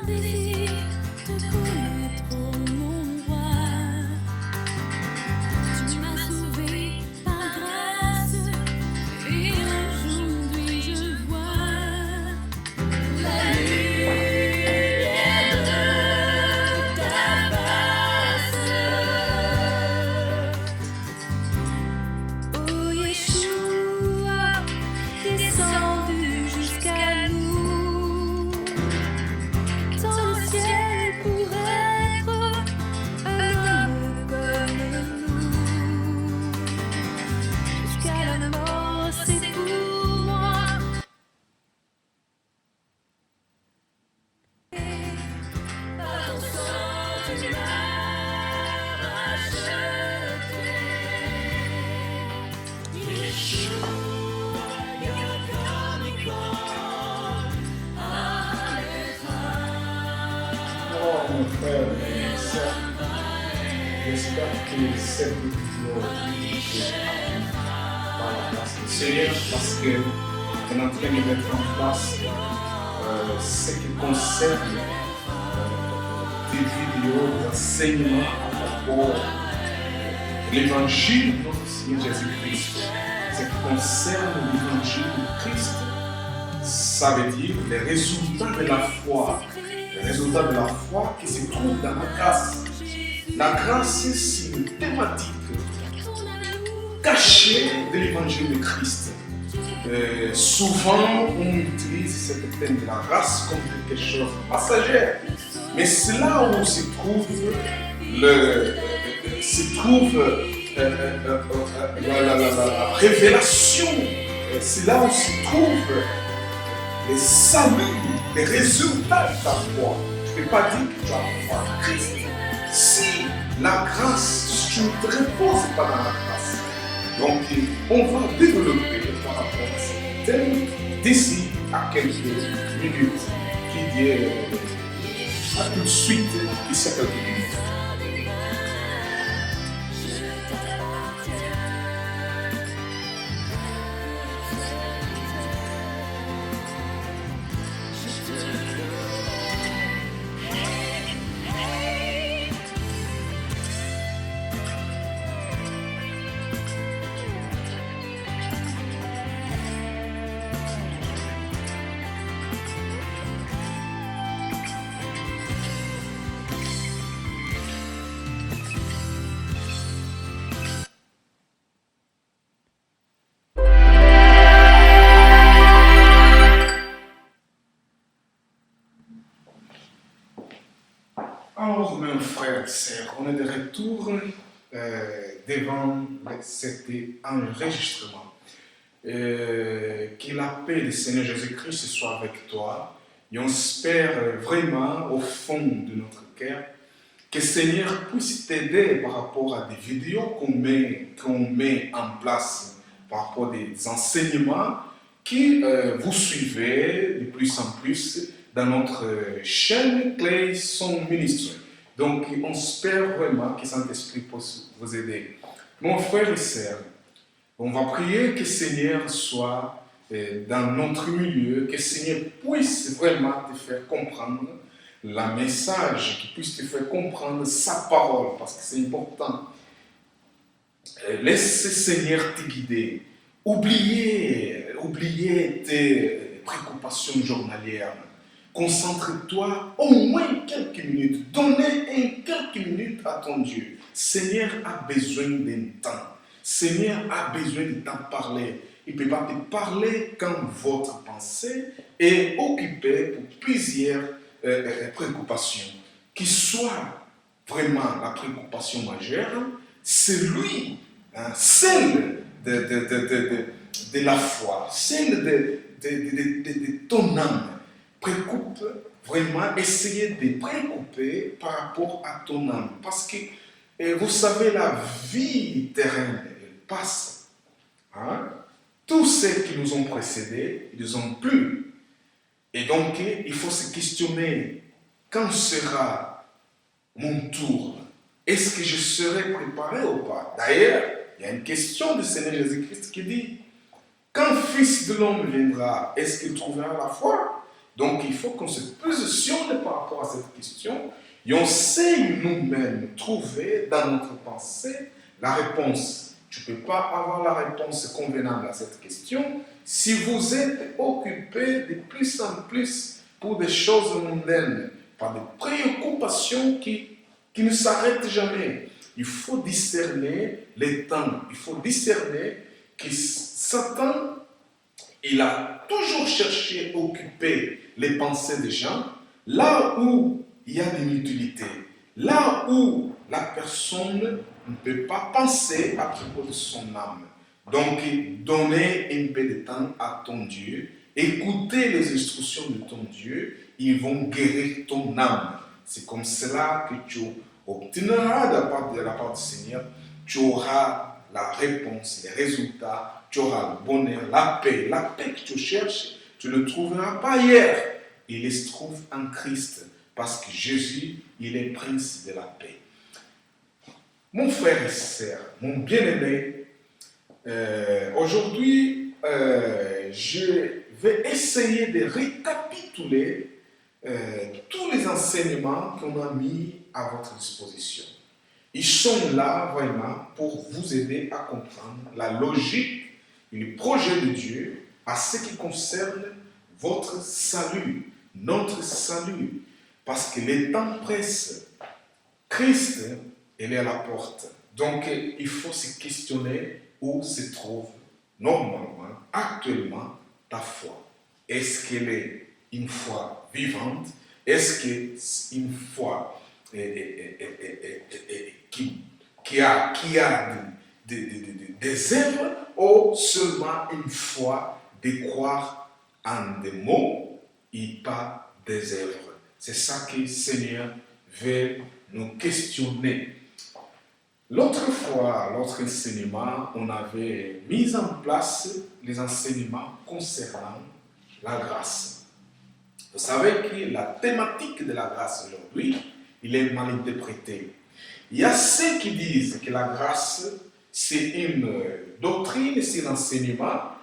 désir te connaître, oh mon roi. Tu m'as sauvé par grâce et aujourd'hui je vois la lumière de ta face. Oh Yeshua, descendu jusqu'à nous, dans le ciel pour être un homme comme nous. Jusqu'à la mort, c'est pour moi. Par ton sang, tu m'as racheté. Yeshua, you're coming home. Oh, mon frère, mes sœurs, j'espère que cette vidéo par la grâce du Seigneur, parce qu'on est en train de mettre en place ce qui concerne des vidéos d'enseignement à propos de l'évangile de notre Seigneur Jésus-Christ. Ce qui concerne l'évangile de Christ, ça veut dire les résultats de la foi. Les résultats de la foi qui se trouvent dans la grâce. La grâce, c'est une thématique cachée de l'évangile de Christ. Souvent, on utilise cette thème de la grâce comme quelque chose de passager. Mais c'est là où se trouve la révélation. C'est là où se trouve les saluts, les résultats de ta foi. Je ne peux pas dire que tu as foi en Christ si la grâce, si tu ne te reposes pas dans la grâce. Donc, on va développer par rapport à ce thème d'ici à quelques minutes, qui dit à tout de suite, ici à quelques minutes. Alors, mes frères et sœurs, on est de retour devant cet enregistrement. Que la paix du Seigneur Jésus-Christ soit avec toi. Et on espère vraiment au fond de notre cœur que le Seigneur puisse t'aider par rapport à des vidéos qu'on met en place, par rapport à des enseignements que vous suivez de plus en plus dans notre chaîne Clayson Ministry. Donc, on espère vraiment que Saint-Esprit puisse vous aider. Mon frère et sœur, on va prier que le Seigneur soit dans notre milieu, que le Seigneur puisse vraiment te faire comprendre le message, qu'il puisse te faire comprendre sa parole, parce que c'est important. Laisse le Seigneur te guider. Oubliez tes préoccupations journalières. Concentre-toi au moins quelques minutes. Donnez quelques minutes à ton Dieu. Seigneur a besoin d'un temps. Seigneur a besoin de t'en parler. Il ne peut pas te parler quand votre pensée est occupée pour plusieurs préoccupations. Qui soit vraiment la préoccupation majeure, c'est lui, celle de la foi, celle de ton âme. Préoccupe vraiment, essayez de préoccuper par rapport à ton âme. Parce que vous savez, la vie terrestre, elle passe. Hein? Tous ceux qui nous ont précédés, ils ne ont plus. Et donc, il faut se questionner, quand sera mon tour? Est-ce que je serai préparé ou pas? D'ailleurs, il y a une question du Seigneur Jésus-Christ qui dit, quand Fils de l'homme viendra, est-ce qu'il trouvera la foi? Donc il faut qu'on se positionne par rapport à cette question et on sait nous-mêmes trouver dans notre pensée la réponse. Tu ne peux pas avoir la réponse convenable à cette question si vous êtes occupé de plus en plus pour des choses mondaines, par des préoccupations qui ne s'arrêtent jamais. Il faut discerner les temps, il faut discerner que Satan, il a toujours cherché à occuper les pensées des gens, là où il y a de l'inutilité, là où la personne ne peut pas penser à propos de son âme. Donc, donner un peu de temps à ton Dieu, écouter les instructions de ton Dieu, ils vont guérir ton âme. C'est comme cela que tu obtiendras de la part du Seigneur, tu auras la réponse, les résultats, tu auras le bonheur, la paix que tu cherches, tu ne le trouveras pas ailleurs. Il se trouve en Christ, parce que Jésus, il est prince de la paix. Mon frère et sœur, mon bien-aimé, aujourd'hui, je vais essayer de récapituler tous les enseignements qu'on a mis à votre disposition. Ils sont là vraiment pour vous aider à comprendre la logique et le projet de Dieu à ce qui concerne votre salut, notre salut. Parce que les temps pressent. Christ, il est à la porte. Donc, il faut se questionner où se trouve normalement, actuellement, ta foi. Est-ce qu'elle est une foi vivante? Est-ce qu'une foi qui a des œuvres ou seulement une foi de croire en des mots et pas des œuvres? C'est ça que le Seigneur veut nous questionner. L'autre fois, l'autre enseignement, on avait mis en place les enseignements concernant la grâce. Vous savez que la thématique de la grâce aujourd'hui, il est mal interprété. Il y a ceux qui disent que la grâce, c'est une doctrine, c'est un enseignement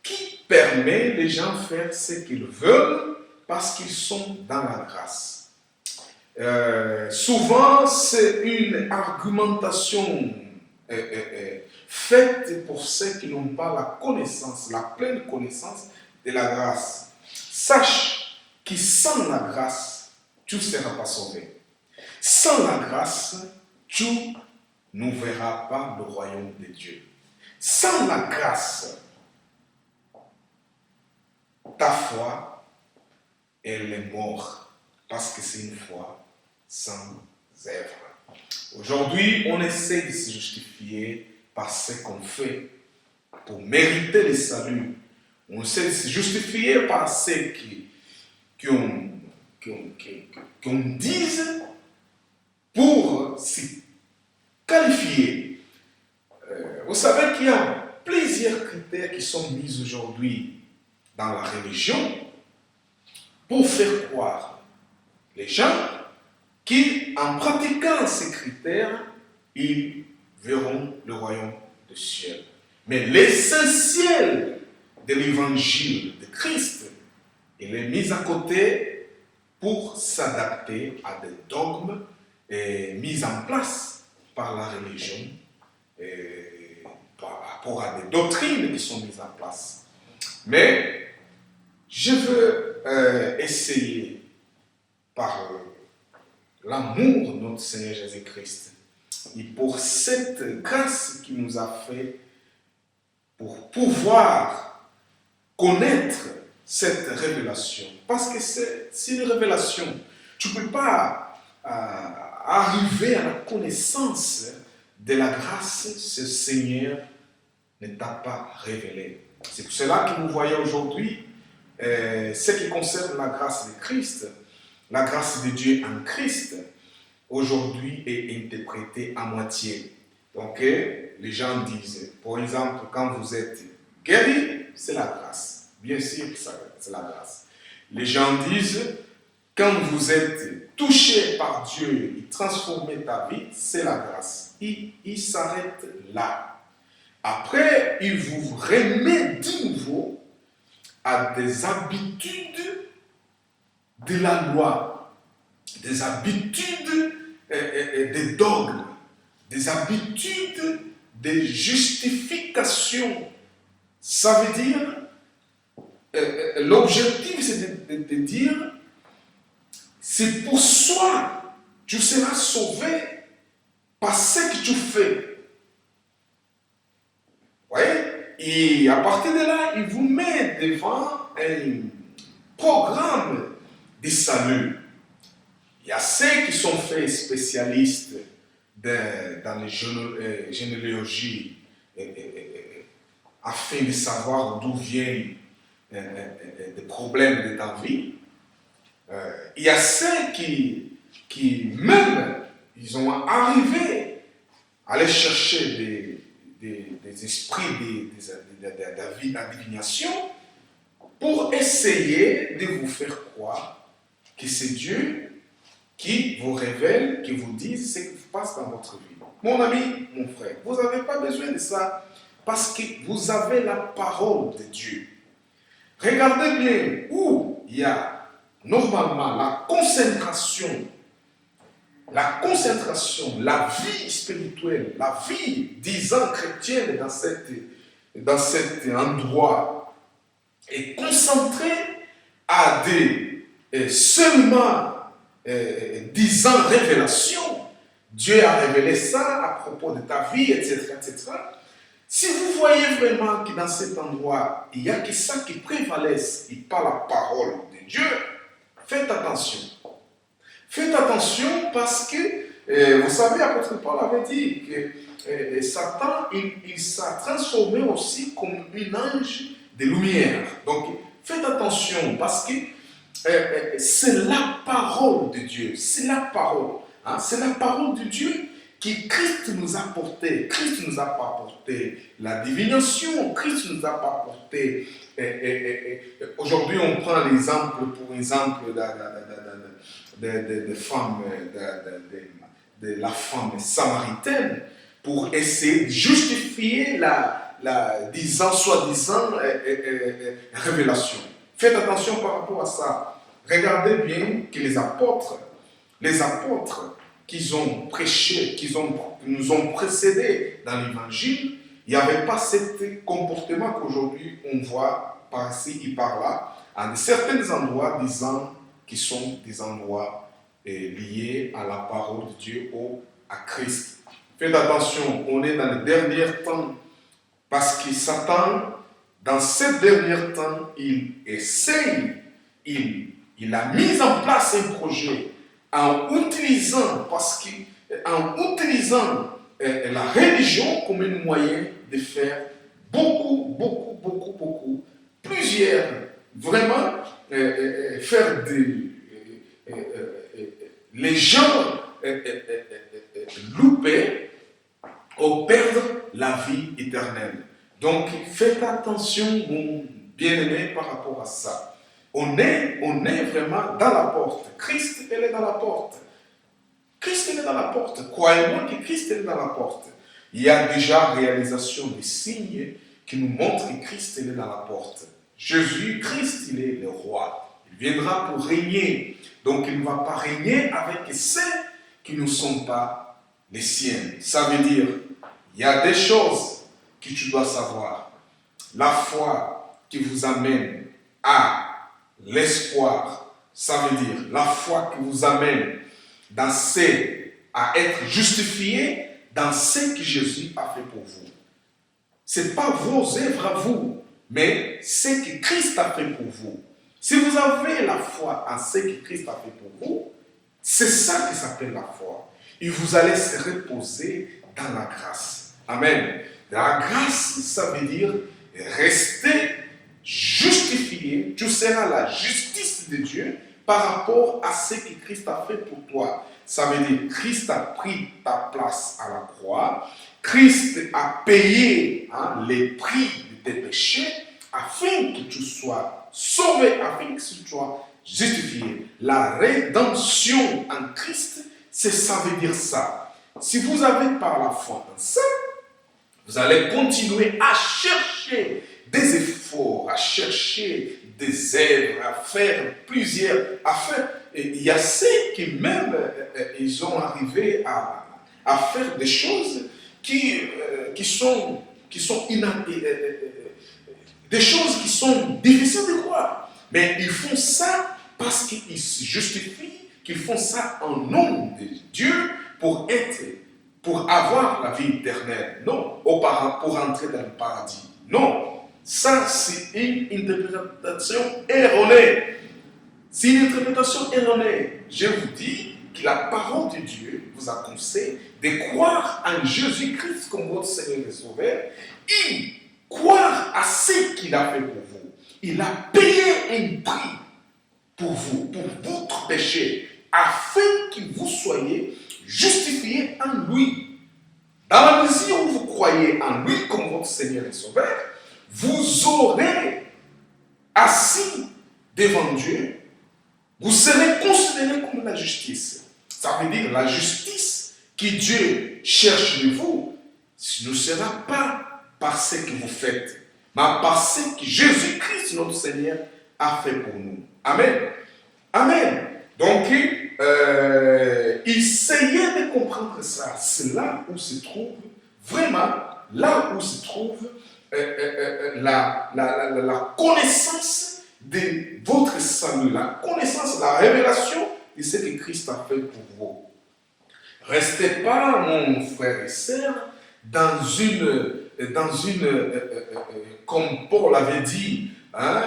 qui permet les gens de faire ce qu'ils veulent parce qu'ils sont dans la grâce. Souvent, c'est une argumentation faite pour ceux qui n'ont pas la connaissance, la pleine connaissance de la grâce. Sache que sans la grâce, tu ne seras pas sauvé. Sans la grâce, tu ne verras pas le royaume de Dieu. Sans la grâce, ta foi, elle est morte parce que c'est une foi sans œuvre. Aujourd'hui, on essaie de se justifier par ce qu'on fait pour mériter le salut. On essaie de se justifier par ceux qu'on dise pour se qualifier. Vous savez qu'il y a plusieurs critères qui sont mis aujourd'hui dans la religion pour faire croire les gens qui, en pratiquant ces critères, ils verront le royaume du ciel. Mais l'essentiel de l'évangile de Christ, il est mis à côté pour s'adapter à des dogmes mis en place par la religion, par rapport à des doctrines qui sont mises en place. Mais je veux essayer par l'amour de notre Seigneur Jésus-Christ et pour cette grâce qu'il nous a fait pour pouvoir connaître cette révélation. Parce que c'est une révélation. Tu ne peux pas arriver à la connaissance de la grâce que ce Seigneur ne t'a pas révélé. C'est pour cela que vous voyez aujourd'hui ce qui concerne la grâce de Christ. La grâce de Dieu en Christ, aujourd'hui, est interprétée à moitié. Donc, les gens disent, par exemple, quand vous êtes guéri, c'est la grâce. Bien sûr que c'est la grâce. Les gens disent, quand vous êtes touché par Dieu et transformé ta vie, c'est la grâce. Il s'arrête là. Après, il vous remet de nouveau à des habitudes de la loi, des habitudes, des dogmes, des habitudes de justification. Ça veut dire, l'objectif c'est de dire, c'est pour soi, tu seras sauvé par ce que tu fais. Vous voyez? Et à partir de là, il vous met devant un programme de salut. Il y a ceux qui sont faits spécialistes dans les généalogies afin de savoir d'où viennent des problèmes de ta vie. Il y a ceux qui même, ils ont arrivé à aller chercher des esprits d'adivination pour essayer de vous faire croire que c'est Dieu qui vous révèle, qui vous dit ce qui se passe dans votre vie. Mon ami, mon frère, vous n'avez pas besoin de ça parce que vous avez la parole de Dieu. Regardez bien où il y a normalement la concentration, la vie spirituelle, la vie, disons, chrétienne dans cet endroit est concentrée à seulement, disons, révélations. Dieu a révélé ça à propos de ta vie, etc., etc. Si vous voyez vraiment que dans cet endroit, il n'y a que ça qui prévalesse et pas la parole de Dieu, faites attention. Faites attention parce que, vous savez, l'apôtre Paul avait dit que Satan, il s'est transformé aussi comme un ange de lumière. Donc, faites attention parce que c'est la parole de Dieu. C'est la parole. Hein? C'est la parole de Dieu que Christ nous a porté. Christ nous a pas porté la divination. Christ nous a pas porté. Aujourd'hui, on prend l'exemple de femmes, de la femme samaritaine pour essayer de justifier disant, soi-disant, révélation. Faites attention par rapport à ça. Regardez bien que les apôtres qu'ils ont prêché, qui nous ont précédés dans l'évangile, il n'y avait pas ce comportement qu'aujourd'hui on voit par-ci et par-là, à certains endroits disant qui sont des endroits liés à la parole de Dieu ou à Christ. Faites attention, on est dans les derniers temps, parce que Satan, dans ces derniers temps, il essaye, il a mis en place un projet en utilisant la religion comme un moyen de faire beaucoup, plusieurs, vraiment, faire les gens louper ou perdre la vie éternelle. Donc, faites attention, mon bien-aimé, par rapport à ça. On est vraiment dans la porte. Christ, il est dans la porte. Christ, il est dans la porte. Croyez-moi que Christ est dans la porte. Il y a déjà réalisation des signes qui nous montrent que Christ est dans la porte. Jésus, Christ, il est le roi. Il viendra pour régner. Donc, il ne va pas régner avec ceux qui ne sont pas les siens. Ça veut dire, il y a des choses que tu dois savoir. La foi qui vous amène à l'espoir, ça veut dire la foi qui vous amène à être justifié dans ce que Jésus a fait pour vous. Ce n'est pas vos œuvres à vous, mais ce que Christ a fait pour vous. Si vous avez la foi en ce que Christ a fait pour vous, c'est ça qui s'appelle la foi. Et vous allez se reposer dans la grâce. Amen. La grâce, ça veut dire rester justifié. Tu seras la justice de Dieu par rapport à ce que Christ a fait pour toi. Ça veut dire Christ a pris ta place à la croix. Christ a payé les prix de tes péchés afin que tu sois sauvé, afin que tu sois justifié. La rédemption en Christ, ça veut dire ça. Si vous avez par la foi en ça, vous allez continuer à chercher des efforts, à chercher des œuvres, à faire plusieurs, à faire. Et il y a ceux qui même, ils ont arrivé à faire des choses qui sont des choses qui sont difficiles de croire. Mais ils font ça parce qu'ils se justifient, qu'ils font ça en nom de Dieu pour avoir la vie éternelle. Non, pour entrer dans le paradis. Non, ça c'est une interprétation erronée. C'est une interprétation erronée. Je vous dis que la parole de Dieu vous a conseillé de croire en Jésus-Christ comme votre Seigneur et Sauveur et croire à ce qu'il a fait pour vous. Il a payé un prix pour vous, pour votre péché, afin que vous soyez justifiés en lui. Dans la mesure où vous croyez en lui comme votre Seigneur et Sauveur, vous aurez assis devant Dieu, vous serez considéré comme la justice. Ça veut dire la justice que Dieu cherche de vous ne sera pas par ce que vous faites, mais par ce que Jésus-Christ, notre Seigneur, a fait pour nous. Amen. Amen. Donc, essayez de comprendre ça. C'est là où se trouve, vraiment, là où se trouve la connaissance de votre salut, la connaissance, la révélation de ce que Christ a fait pour vous. Restez pas, mon frère et sœur, dans une comme Paul avait dit, hein,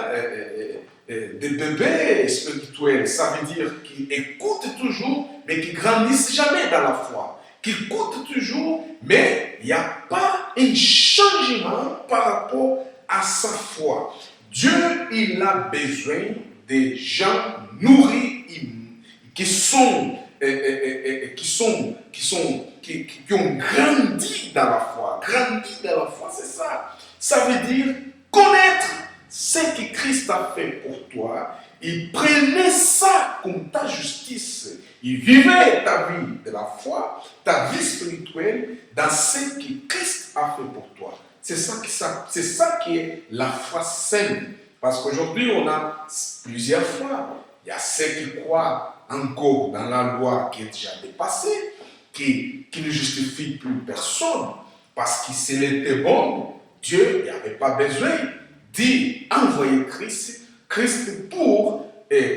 des bébés spirituels. Ça veut dire qu'ils écoutent toujours, mais qu'ils grandissent jamais dans la foi. Qu'ils écoutent toujours, mais il n'y a pas un changement par rapport à sa foi. Dieu, il a besoin des gens nourris, qui ont grandi dans la foi. Grandi dans la foi, c'est ça. Ça veut dire connaître ce que Christ a fait pour toi. Il prenait ça comme ta justice. Il vivait ta vie de la foi, ta vie spirituelle, dans ce que Christ a fait pour toi. C'est ça qui est la foi saine. Parce qu'aujourd'hui, on a plusieurs fois. Il y a ceux qui croient encore dans la loi qui est déjà dépassée, qui ne justifie plus personne. Parce que s'il était bon, Dieu n'avait pas besoin d'envoyer Christ pour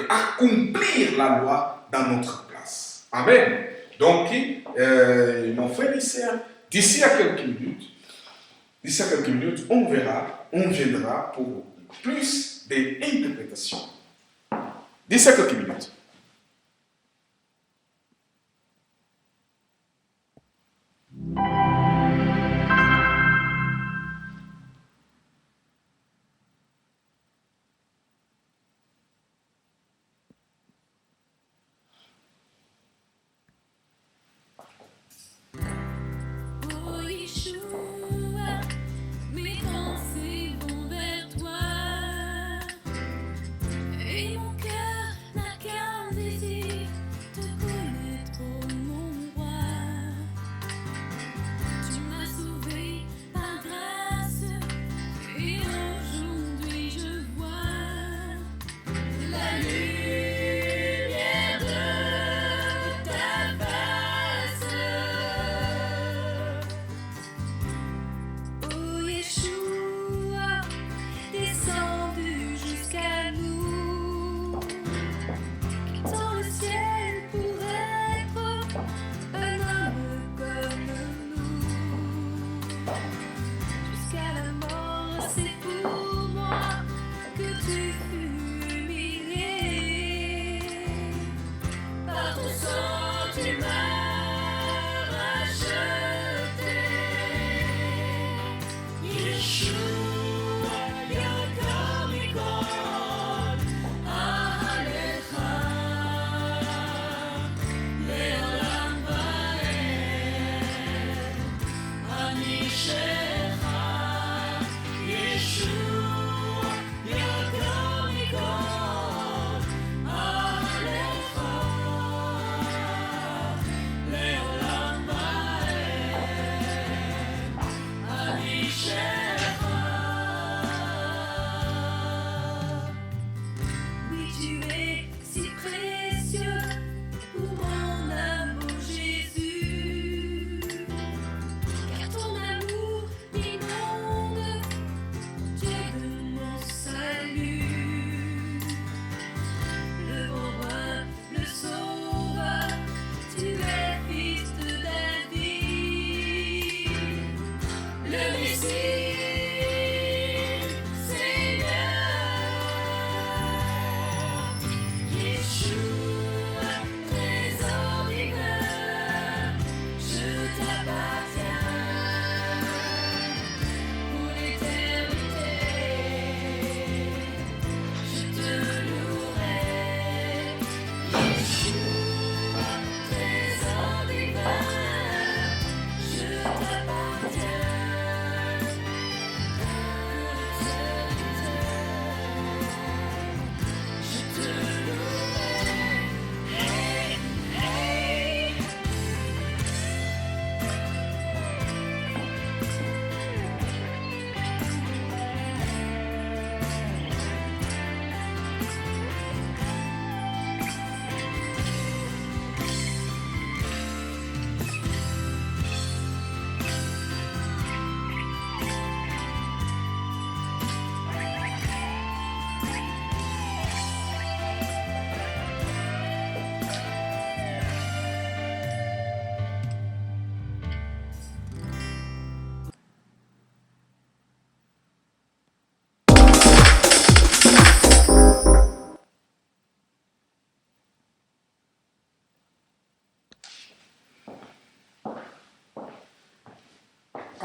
accomplir la loi dans notre place. Amen. Donc, mon frère et sœur, d'ici à quelques minutes, on viendra pour plus d'interprétations. D'ici à quelques minutes. Oh Yeshua, mes pensées vont vers toi, et mon cœur n'a qu'un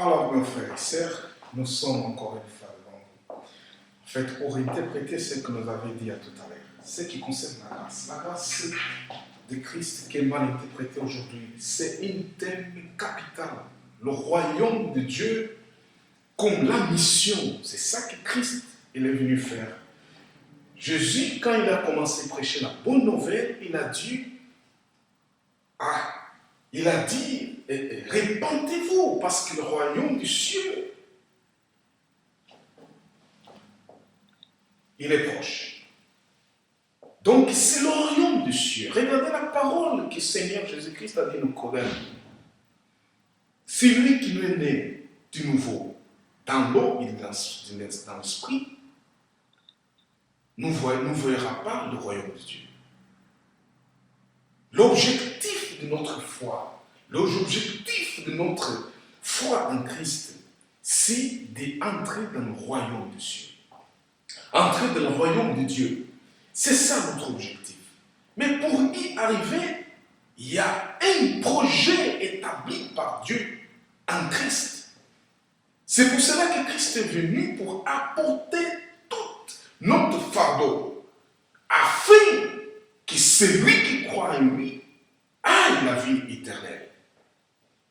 Alors, mes frères et sœurs, nous sommes encore une fois devant vous. En fait, pour interpréter ce que nous avions dit à tout à l'heure, ce qui concerne la grâce de Christ qui est mal interprétée aujourd'hui, c'est un thème capital. Le royaume de Dieu comme la mission, c'est ça que Christ il est venu faire. Jésus, quand il a commencé à prêcher la bonne nouvelle, il a dit, répentez-vous parce que le royaume du ciel, il est proche. Donc c'est le royaume du ciel. Regardez la parole que Seigneur Jésus-Christ a dit à Nicodème. Celui qui est né du nouveau, dans l'eau et dans l'esprit, ne verra pas le royaume de Dieu. L'objectif de notre foi, l'objectif de notre foi en Christ, c'est d'entrer dans le royaume de Dieu. Entrer dans le royaume de Dieu. C'est ça notre objectif. Mais pour y arriver, il y a un projet établi par Dieu en Christ. C'est pour cela que Christ est venu pour apporter tout notre fardeau, afin que celui qui croit en lui ait la vie éternelle.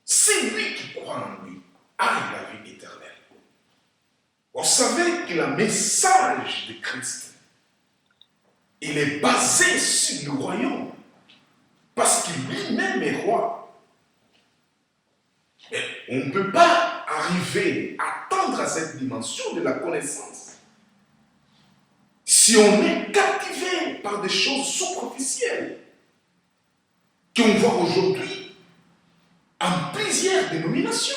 Celui qui croit en lui ait la vie éternelle. Vous savez que le message de Christ, il est basé sur le royaume, parce qu'il lui-même est roi. Et on ne peut pas arriver à atteindre à cette dimension de la connaissance si on est captivé par des choses superficielles qu'on voit aujourd'hui en plusieurs dénominations.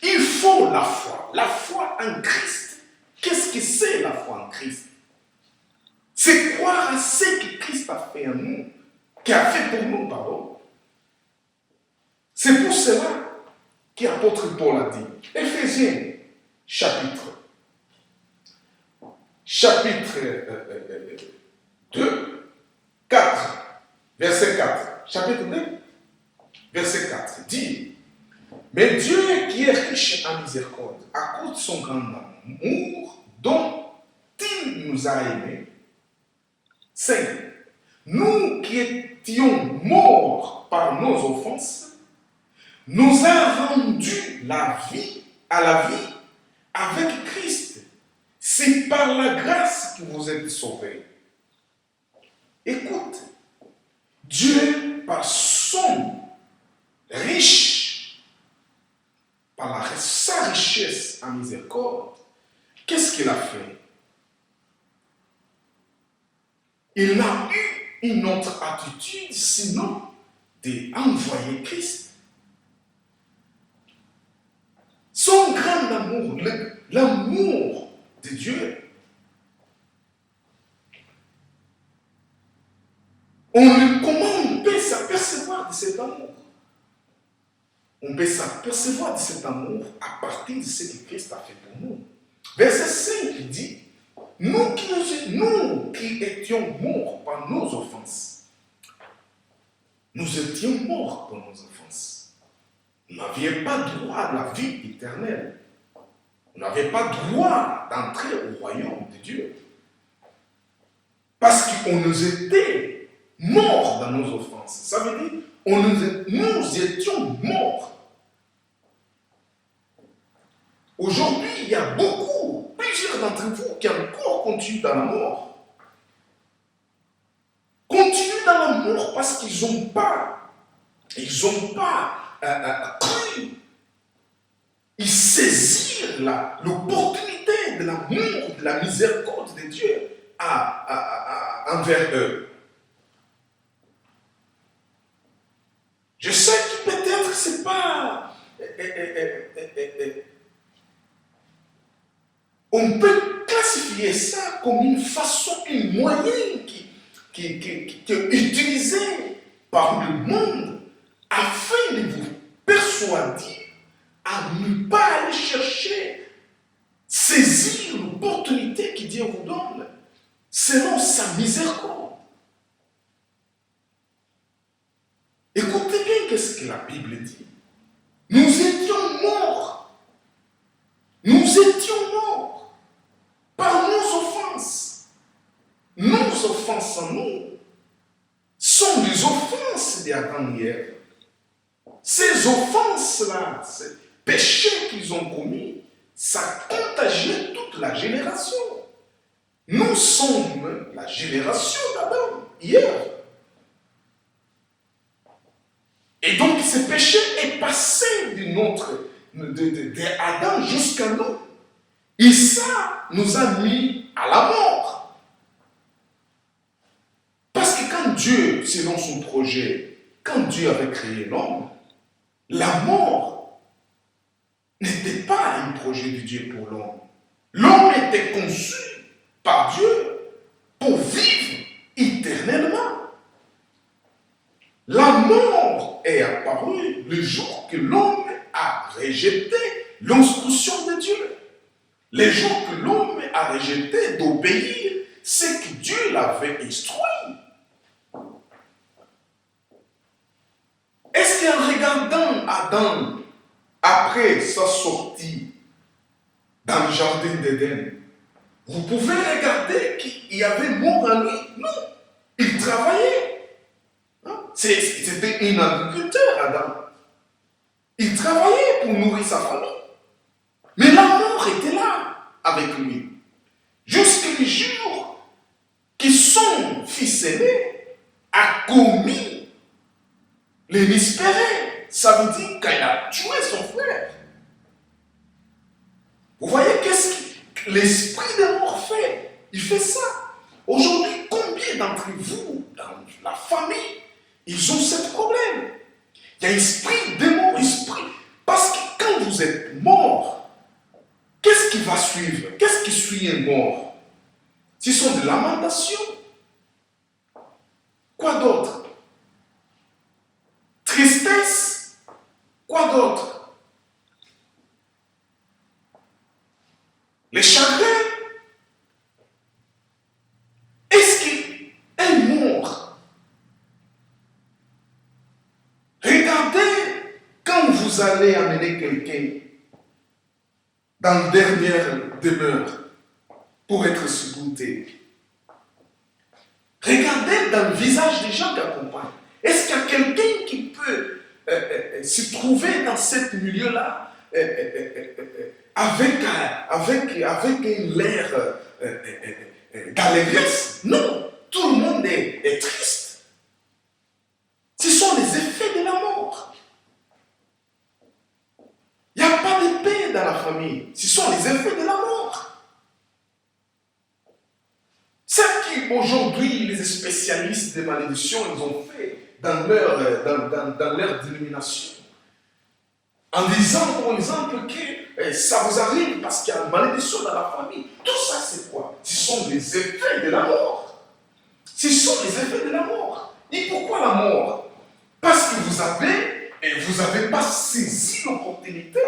Il faut la foi. La foi en Christ. Qu'est-ce que c'est la foi en Christ? C'est croire à ce que Christ a fait en nous, qu'il a fait pour nous, pardon. C'est pour cela qu'apôtre Paul a dit, Éphésiens, chapitre 2, 4, verset 4. Chapitre 2, verset 4, dit, mais Dieu qui est riche en miséricorde, à cause de son grand amour, dont il nous a aimés, 5. Nous qui étions morts par nos offenses, nous a rendu la vie avec Christ. C'est par la grâce que vous êtes sauvés. Écoute, Dieu, par son riche, par sa richesse en miséricorde, qu'est-ce qu'il a fait? Il n'a eu une autre attitude sinon d'envoyer Christ. Son grand amour, l'amour de Dieu, comment on peut s'apercevoir de cet amour? On peut s'apercevoir de cet amour à partir de ce que Christ a fait pour nous. Verset 5 dit, nous qui étions morts par nos offenses, nous étions morts par nos offenses. Vous n'aviez pas droit à la vie éternelle. Vous n'avez pas droit d'entrer au royaume de Dieu. Parce qu'on nous était morts dans nos offenses. Ça veut dire, nous étions morts. Aujourd'hui, il y a plusieurs d'entre vous qui encore continuent dans la mort. Continuent dans la mort parce qu'ils n'ont pas cru. Ils saisirent l'opportunité de l'amour, de la miséricorde de Dieu envers eux. Je sais que peut-être c'est pas... On peut classifier ça comme une façon, un moyen qui est utilisé par le monde afin de vous persuader à ne pas aller chercher, saisir l'opportunité que Dieu vous donne selon sa miséricorde. Écoutez bien ce que la Bible dit. Nous étions morts. Nous étions morts par nos offenses. Nos offenses en nous sont les offenses d'Adam et Ève. Ces offenses-là, ces péchés qu'ils ont commis, ça contagiait toute la génération. Nous sommes la génération d'Adam et Ève. Et donc, ce péché est passé d'Adam jusqu'à nous. Et ça nous a mis à la mort. Parce que quand Dieu, selon son projet, quand Dieu avait créé l'homme, la mort n'était pas un projet de Dieu pour l'homme. L'homme était conçu par Dieu pour vivre éternellement. La mort est apparue le jour que l'homme a rejeté l'instruction de Dieu. Le jour que l'homme a rejeté d'obéir ce que Dieu l'avait instruit. Est-ce qu'en regardant Adam après sa sortie dans le jardin d'Éden, vous pouvez regarder qu'il y avait mort en lui? Non, il travaillait. C'était un agriculteur, Adam. Il travaillait pour nourrir sa famille. Mais la mort était là avec lui. Jusqu'au jour que son fils aîné a commis l'inespéré. Ça veut dire qu'il a tué son frère. Vous voyez qu'est-ce que l'esprit de mort fait? Il fait ça. Aujourd'hui, combien d'entre vous, dans la famille, ils ont ce problème? Il y a esprit, démon, esprit. Parce que quand vous êtes mort, qu'est-ce qui va suivre? Qu'est-ce qui suit un mort? Ce sont des lamentations. Quoi d'autre? Tristesse. Quoi d'autre? Les chagrins. Est-ce qu'un mort, regardez quand vous allez amener quelqu'un dans la dernière demeure pour être sepulté. Regardez dans le visage des gens qui accompagnent. Est-ce qu'il y a quelqu'un qui peut se trouver dans ce milieu-là avec un l'air d'allégresse? Non, tout le monde est triste. Ce sont les effets de la mort. Il n'y a pas de paix dans la famille. Ce sont les effets de la mort. Ce qu'aujourd'hui les spécialistes des malédictions ils ont fait dans leur dénomination, en disant par exemple que ça vous arrive parce qu'il y a une malédiction dans la famille. Tout ça c'est quoi? Ce sont les effets de la mort. Ce sont les effets de la mort. Et pourquoi la mort? Parce que vous n'avez pas saisi l'opportunité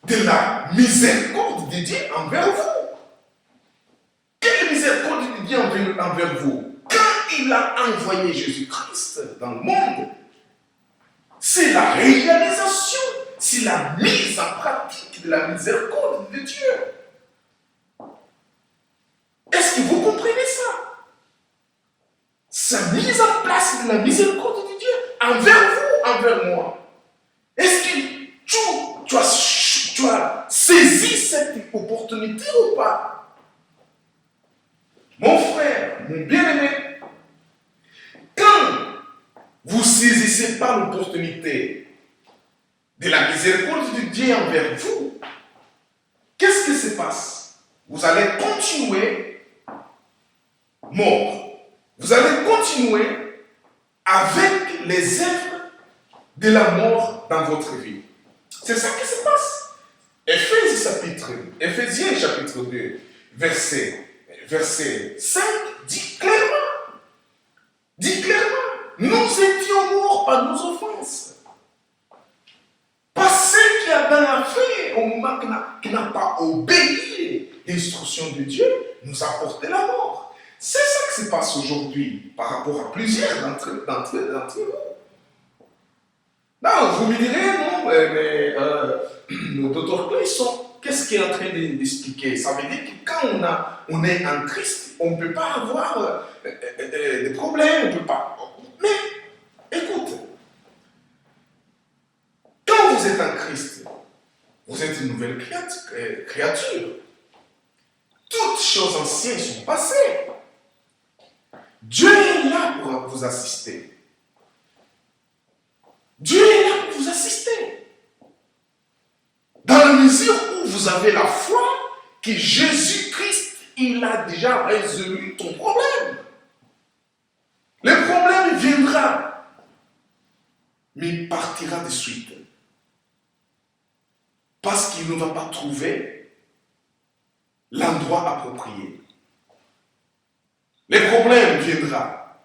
de la miséricorde de Dieu envers vous. Quelle miséricorde de Dieu envers vous? Quand il a envoyé Jésus-Christ dans le monde, c'est la réalisation, c'est la mise en pratique de la miséricorde de Dieu. Est-ce que vous comprenez ça? Sa mise en place de la miséricorde de Dieu envers vous, envers moi. Est-ce que tu as saisi cette opportunité ou pas? Mon frère, mon bien-aimé, quand vous ne saisissez pas l'opportunité de la miséricorde de Dieu envers vous, qu'est-ce qui se passe? Vous allez continuer mort. Vous allez continuer avec les œuvres de la mort dans votre vie. C'est ça qui se passe. Éphésiens chapitre 2, verset 5 dit clairement, nous étions morts par nos offenses. Par ce qu'Adam a fait au moment qu'il n'a pas obéi l'instruction de Dieu, nous a porté la mort. C'est ça qui se passe aujourd'hui par rapport à plusieurs d'entre nous. Là, Vous me direz, non, mais le docteur Clayson, qu'est-ce qu'il est en train d'expliquer? Ça veut dire que quand on est en Christ, on ne peut pas avoir des problèmes, on ne peut pas. Mais, écoute, quand vous êtes en Christ, vous êtes une nouvelle créature. Toutes choses anciennes sont passées. Dieu est là pour vous assister. Dieu est là pour vous assister. Dans la mesure où vous avez la foi que Jésus-Christ, il a déjà résolu ton problème. Le problème viendra, mais il partira de suite. Parce qu'il ne va pas trouver l'endroit approprié. Le problème viendra.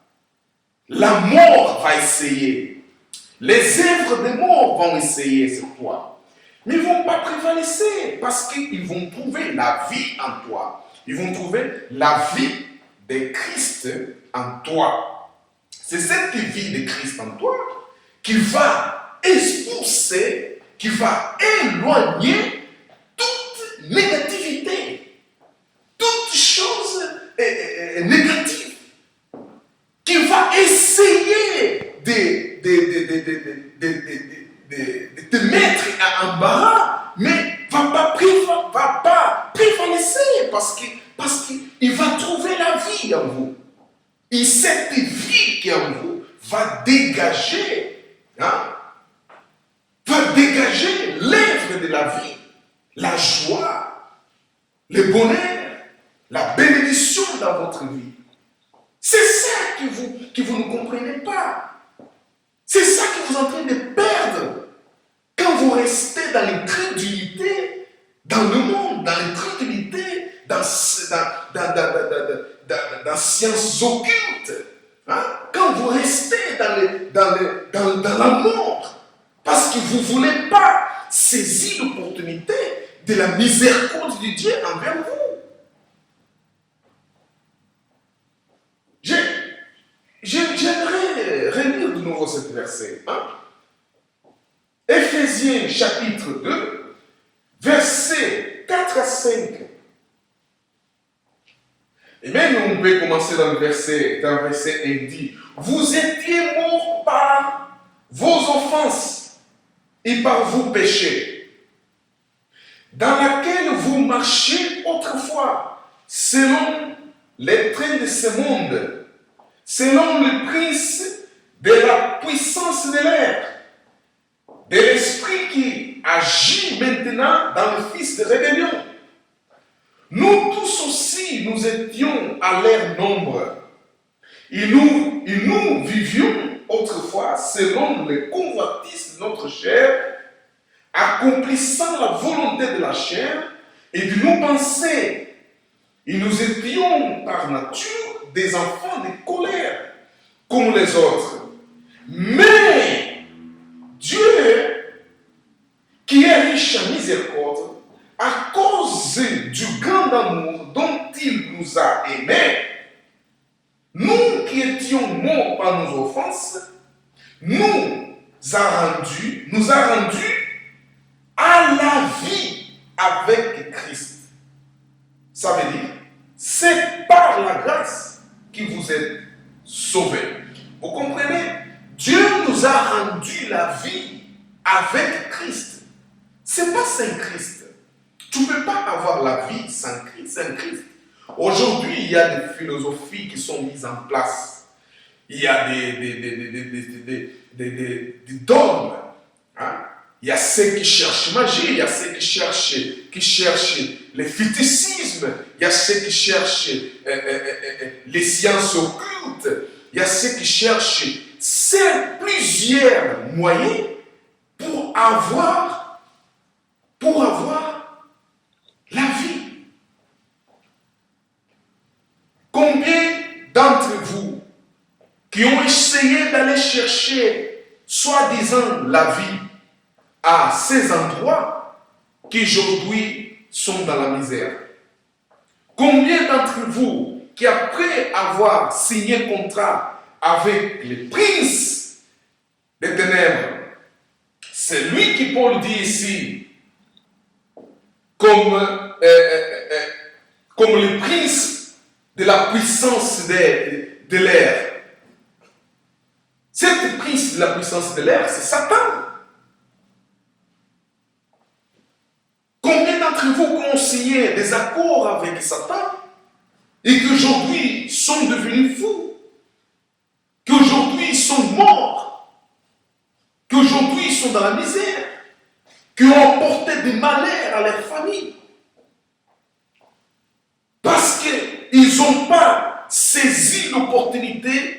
La mort va essayer. Les œuvres des morts vont essayer sur toi. Mais ils ne vont pas prévalecer parce qu'ils vont trouver la vie en toi. Ils vont trouver la vie de Christ en toi. C'est cette vie de Christ en toi qui va expulser, qui va éloigner toute négativité, toute chose négative, qui va essayer de te mettre à embarras, mais va pas prévalecer parce qu'il va trouver la vie en vous. Et cette vie qui est en vous va dégager, l'œuvre de la vie, la joie, le bonheur, la bénédiction dans votre vie. C'est ça que vous ne comprenez pas. C'est ça que vous êtes en train de perdre. Quand vous restez dans l'incrédulité, dans le monde, dans l'incrédulité, dans sciences occultes, quand vous restez dans la mort, parce que vous ne voulez pas saisir l'opportunité de la miséricorde de Dieu envers vous. J'aimerais relire de nouveau ce verset. Éphésiens chapitre 2, versets 4 à 5. Et même on peut commencer dans le verset 1, il dit, vous étiez morts par vos offenses et par vos péchés, dans laquelle vous marchiez autrefois, selon les traits de ce monde, selon le prince de la puissance de l'air, de l'esprit qui agit maintenant dans le fils de rébellion. Nous tous aussi, nous étions à leur nombre. Et nous vivions autrefois selon les convoitises de notre chair, accomplissant la volonté de la chair et de nos pensées. Et nous étions par nature des enfants de colère, comme les autres. Mais Dieu, qui est riche en miséricorde, à cause du grand amour dont il nous a aimés, nous qui étions morts par nos offenses, nous a rendus à la vie avec Christ. Ça veut dire, c'est par la grâce que vous êtes sauvés. Vous comprenez? Dieu nous a rendu la vie avec Christ. C'est pas sans Christ. Tu ne peux pas avoir la vie sans Christ. Aujourd'hui, il y a des philosophies qui sont mises en place. Il y a des dogmes. Il y a ceux qui cherchent magie, il y a ceux qui cherchent le fétichisme, il y a ceux qui cherchent les sciences occultes, il y a ceux qui cherchent plusieurs moyens pour avoir la vie. Combien d'entre vous qui ont essayé d'aller chercher, soi-disant, la vie à ces endroits qui aujourd'hui sont dans la misère? Combien d'entre vous qui, après avoir signé contrat avec les princes des ténèbres, Paul dit ici, comme le prince de la puissance de l'air. Cette prince de la puissance de l'air, c'est Satan. Combien d'entre vous ont signé des accords avec Satan et qui aujourd'hui sont devenus fous, qui aujourd'hui sont morts, qui aujourd'hui sont dans la misère, qui ont apporté des malheurs à leur famille parce qu'ils n'ont pas saisi l'opportunité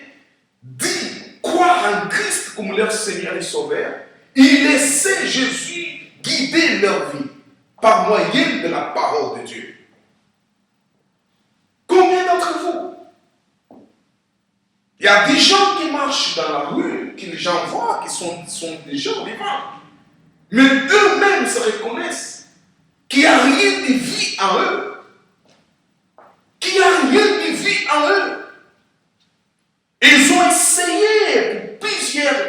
d'y croire en Christ comme leur Seigneur et Sauveur et laisser Jésus guider leur vie par moyen de la parole de Dieu. Combien d'entre vous? Il y a des gens qui marchent dans la rue, que les gens voient, qui sont des gens vivants. Mais eux-mêmes se reconnaissent qu'il n'y a rien de vie en eux. Qu'il n'y a rien de vie en eux. Ils ont essayé pour plusieurs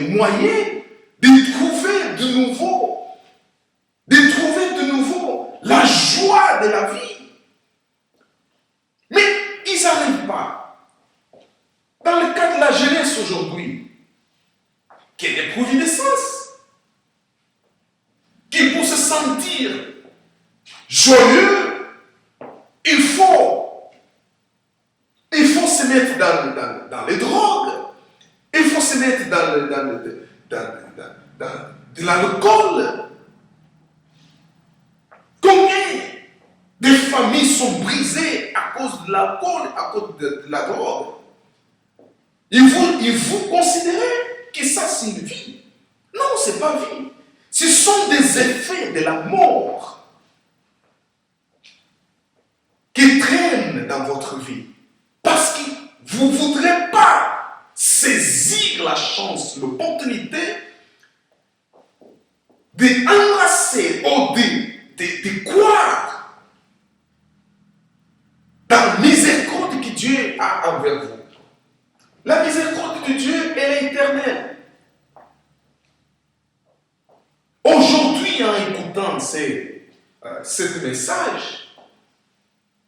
moyens de trouver de nouveau la joie de la vie. Mais ils n'arrivent pas. Dans le cas de la jeunesse aujourd'hui, qui est dépourvue de sens, qui pour se sentir joyeux, il faut se mettre dans les drogues, il faut se mettre dans l'alcool. Combien de familles sont brisées à cause de l'alcool, à cause de la drogue? Et vous considérez que ça c'est une vie? Non, ce n'est pas vie. Ce sont des effets de la mort qui traînent dans votre vie. Parce que vous ne voudrez pas saisir la chance, l'opportunité d'embrasser ou de croire dans la miséricorde que Dieu a envers vous. La miséricorde de Dieu, elle est éternelle. Aujourd'hui, en écoutant ce message,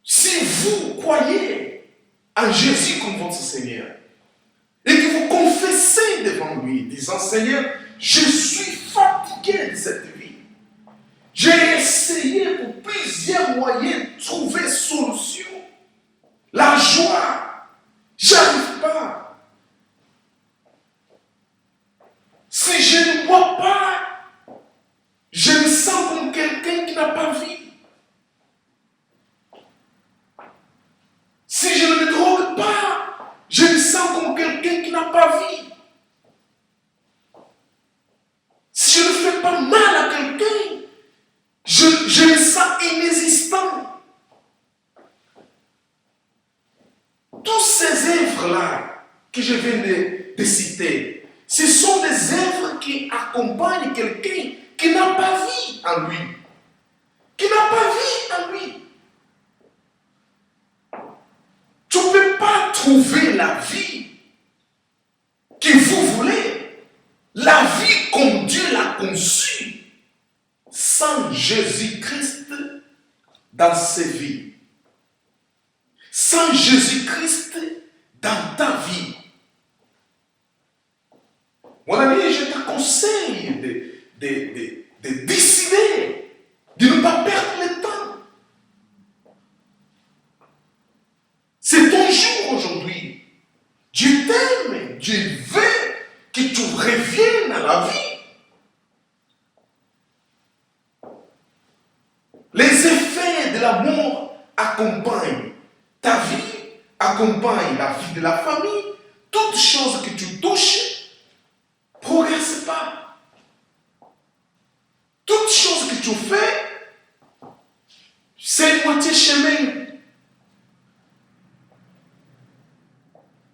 si vous croyez en Jésus comme votre Seigneur et que vous confessez devant lui, disant Seigneur, je suis fatigué de cette vie. J'ai essayé pour plusieurs moyens de trouver solution. La joie, j'arrive pas. Si je ne bois pas, je me sens comme quelqu'un qui n'a pas vie. Si je ne me drogue pas, je me sens comme quelqu'un qui n'a pas vie. Si je ne fais pas mal à quelqu'un, je me sens inexistant. Tous ces œuvres-là que je viens de citer, ce sont des œuvres qui accompagnent quelqu'un qui n'a pas vie en lui. Qui n'a pas vie en lui. Tu ne peux pas trouver la vie que vous voulez, la vie comme Dieu l'a conçue, sans Jésus-Christ dans ses vies. Sans Jésus-Christ dans ta vie. Mon ami, je te conseille de décider, de ne pas perdre le temps. C'est ton jour aujourd'hui. Dieu t'aime, Dieu veut que tu reviennes à la vie. Les effets de la mort accompagnent ta vie, accompagnent la vie de la famille. Toutes choses que tu touches, progresse pas. Toute chose que tu fais, c'est moitié chemin.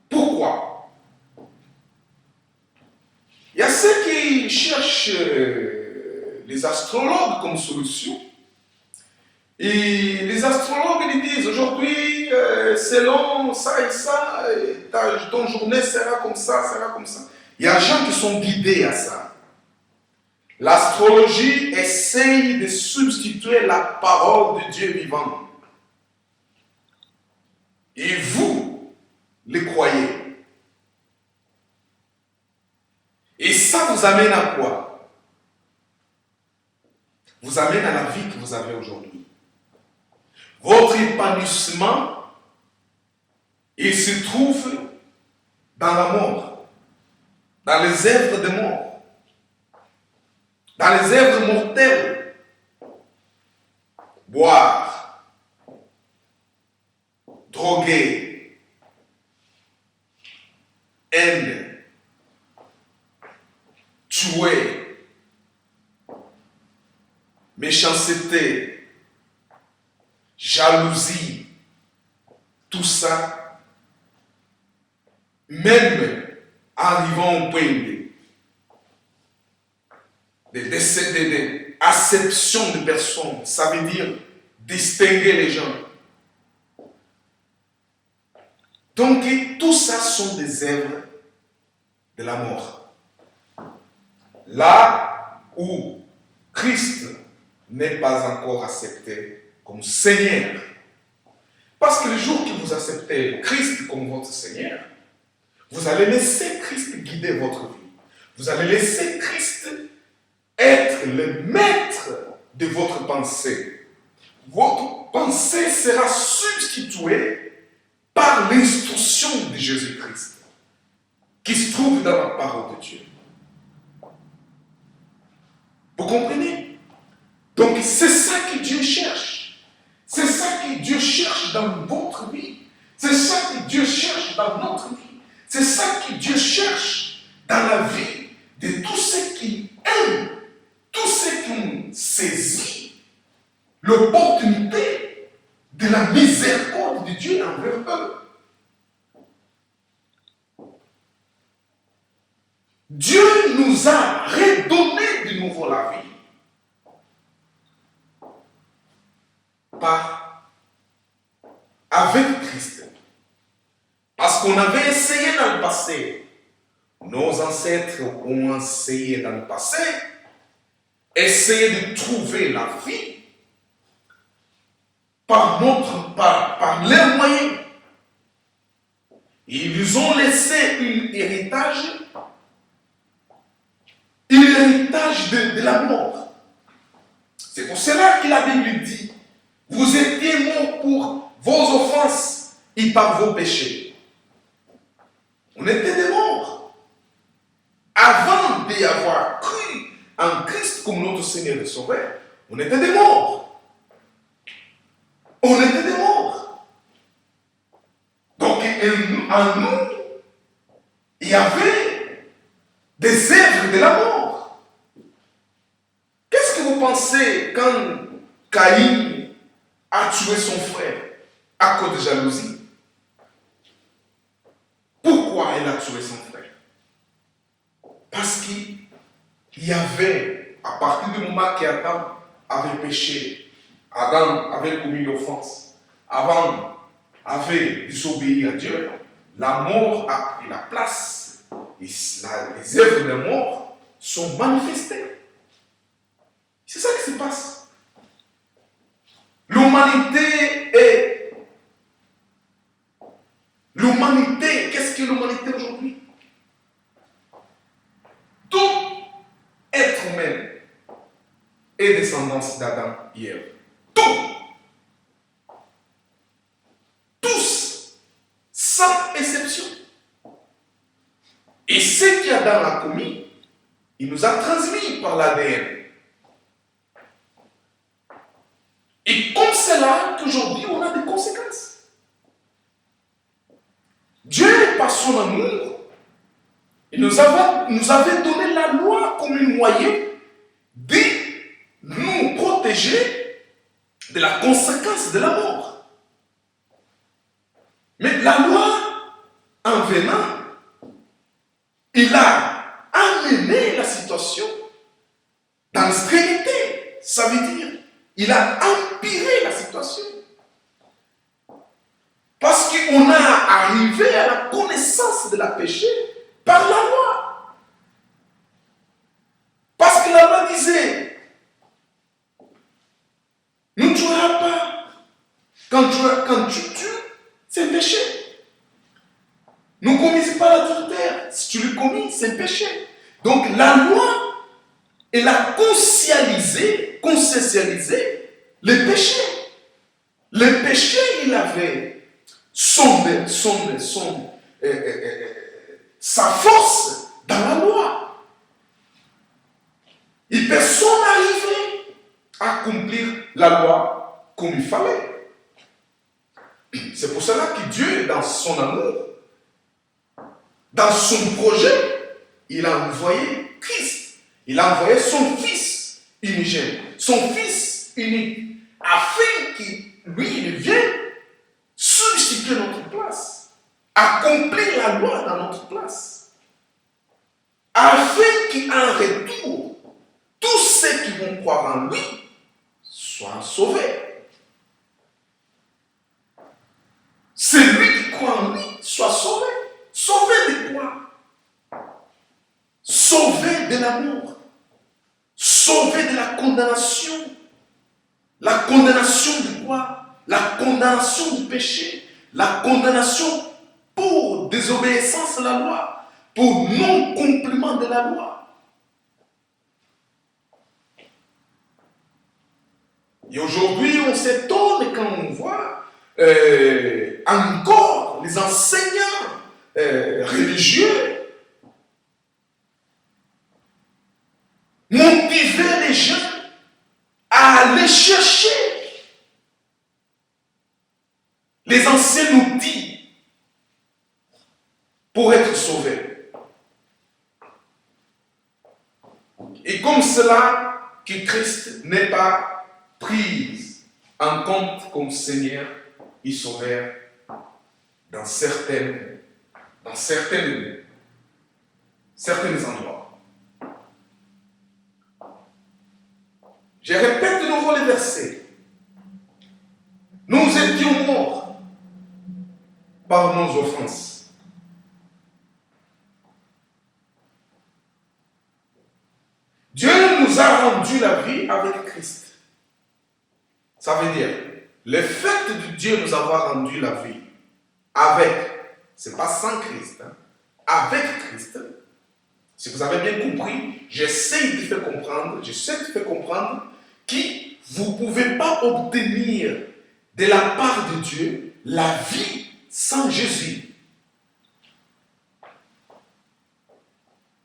Pourquoi? Il y a ceux qui cherchent les astrologues comme solution. Et les astrologues ils disent aujourd'hui, selon ça et ça, ton journée sera comme ça, sera comme ça. Il y a des gens qui sont guidés à ça. L'astrologie essaye de substituer la parole de Dieu vivant. Et vous les croyez. Et ça vous amène à quoi? Vous amène à la vie que vous avez aujourd'hui. Votre épanouissement, il se trouve dans la mort, dans les œuvres de mort, dans les œuvres mortelles. Boire, droguer, haine, tuer, méchanceté, jalousie, tout ça, même arrivant au point de acception de personnes, ça veut dire distinguer les gens. Donc, tout ça sont des œuvres de la mort. Là où Christ n'est pas encore accepté comme Seigneur. Parce que le jour que vous acceptez Christ comme votre Seigneur, vous allez laisser Christ guider votre vie. Vous allez laisser Christ être le maître de votre pensée. Votre pensée sera substituée par l'instruction de Jésus-Christ qui se trouve dans la parole de Dieu. Vous comprenez? Donc c'est ça que Dieu cherche. C'est ça que Dieu cherche dans votre vie. C'est ça que Dieu cherche dans notre vie. C'est ça que Dieu cherche dans la vie de tous ceux qui aiment, tous ceux qui ont saisi l'opportunité de la miséricorde de Dieu envers eux. Dieu nous a redonné de nouveau la vie avec Christ. Parce qu'on avait essayé dans le passé, nos ancêtres ont essayé dans le passé, essayer de trouver la vie par leurs moyens. Ils nous ont laissé un héritage de la mort. C'est pour cela que la Bible dit, vous étiez morts pour vos offenses et par vos péchés. On était des morts. Avant d'y avoir cru en Christ comme notre Seigneur et Sauveur, on était des morts. On était des morts. Donc en nous, il y avait des œuvres de la mort. Qu'est-ce que vous pensez quand Caïn a tué son frère à cause de jalousie? Pourquoi il a tué son frère? Parce qu'il y avait, à partir du moment qu'Adam avait péché, Adam avait commis l'offense, Adam avait désobéi à Dieu, la mort a pris la place. Et les œuvres de mort sont manifestées. C'est ça qui se passe. L'humanité, qu'est-ce que l'humanité aujourd'hui? Tout être humain est descendance d'Adam et Ève. Tous, sans exception. Et ce qu'Adam a commis, il nous a transmis par l'ADN. Et comme c'est là qu'aujourd'hui on a des conséquences. Dieu, par son amour, il nous avait donné la loi comme un moyen de nous protéger de la conséquence de la mort. Mais la loi, en venant, il a amené la situation dans l'extrémité. Ça veut dire, il a empiré la situation. Parce qu'on a arrivé à la connaissance de la péché par la loi. Parce que la loi dit, péché. Ne commis pas l'adultère. Si tu le commis, c'est péché. Donc la loi, elle a conscientisé le péché. Le péché, il avait sa force dans la loi. Et personne n'arrivait à accomplir la loi comme il fallait. C'est pour cela que Dieu, dans son amour, dans son projet, il a envoyé Christ. Il a envoyé son Fils unigène, son Fils unique, afin qu'il, lui, il vienne substituer notre place, accomplir la loi dans notre place, afin qu'en retour, tous ceux qui vont croire en lui soient sauvés. Celui qui croit en lui soit sauvé. Sauvé de quoi? Sauvé de l'amour. Sauvé de la condamnation. La condamnation de quoi? La condamnation du péché. La condamnation pour désobéissance à la loi. Pour non-compliment de la loi. Et aujourd'hui, on s'étonne quand on voit encore les enseignants religieux motiver les gens à aller chercher les anciens outils pour être sauvés. Et comme cela, que Christ n'est pas pris en compte comme Seigneur et Sauveur dans certains endroits. Je répète de nouveau les versets. Nous étions morts par nos offenses. Dieu nous a rendu la vie avec Christ. Ça veut dire, le fait de Dieu nous avoir rendu la vie avec, c'est pas sans Christ, hein, avec Christ. Si vous avez bien compris, j'essaie de faire comprendre que vous ne pouvez pas obtenir de la part de Dieu la vie sans Jésus.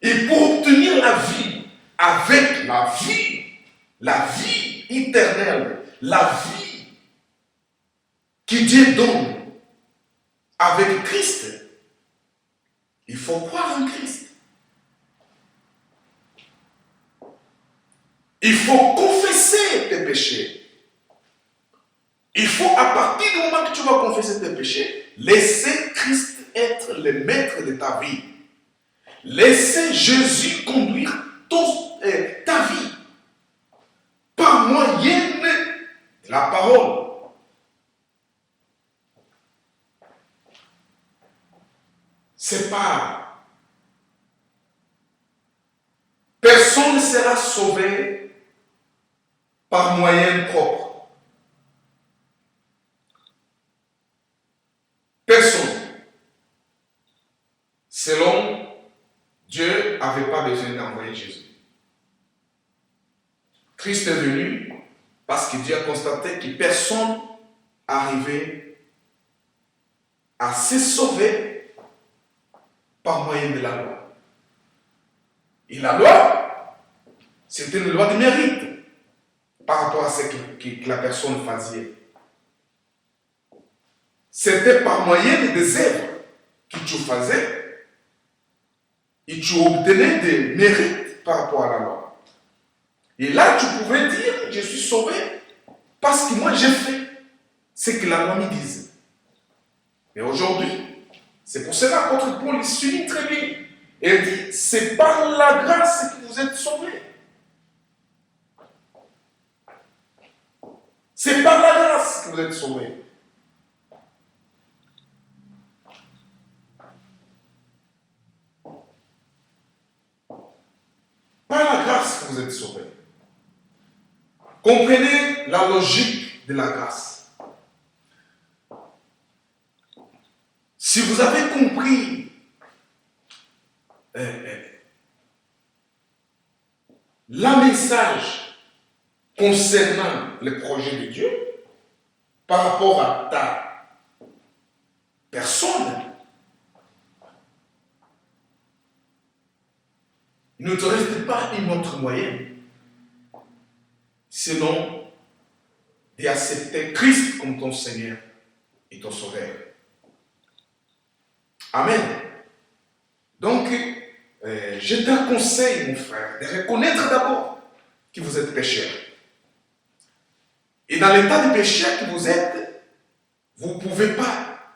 Et pour obtenir la vie avec la vie éternelle, la vie que Dieu donne avec Christ, il faut croire en Christ. Il faut confesser tes péchés. Il faut, à partir du moment que tu vas confesser tes péchés, laisser Christ être le maître de ta vie. Laisser Jésus conduire ta vie par moyen de la parole. C'est pas. Personne ne sera sauvé par moyen propre. Personne. Selon Dieu n'avait pas besoin d'envoyer Jésus. Christ est venu parce que Dieu a constaté que personne n'arrivait à se sauver par moyen de la loi. Et la loi, c'était une loi de mérite par rapport à ce que la personne faisait. C'était par moyen des œuvres que tu faisais et tu obtenais des mérites par rapport à la loi. Et là, tu pouvais dire, je suis sauvé parce que moi j'ai fait ce que la loi me disait. Mais aujourd'hui, c'est pour cela qu'apôtre Paul s'unit très bien. Et il dit, c'est par la grâce que vous êtes sauvés. C'est par la grâce que vous êtes sauvés. Par la grâce que vous êtes sauvés. Comprenez la logique de la grâce. Si vous avez compris le message concernant le projet de Dieu par rapport à ta personne, il ne te reste pas une autre moyenne, sinon d'accepter Christ comme ton Seigneur et ton Sauveur. Amen. Donc, je te conseille, mon frère, de reconnaître d'abord que vous êtes pécheur. Et dans l'état de pécheur que vous êtes, vous ne pouvez pas,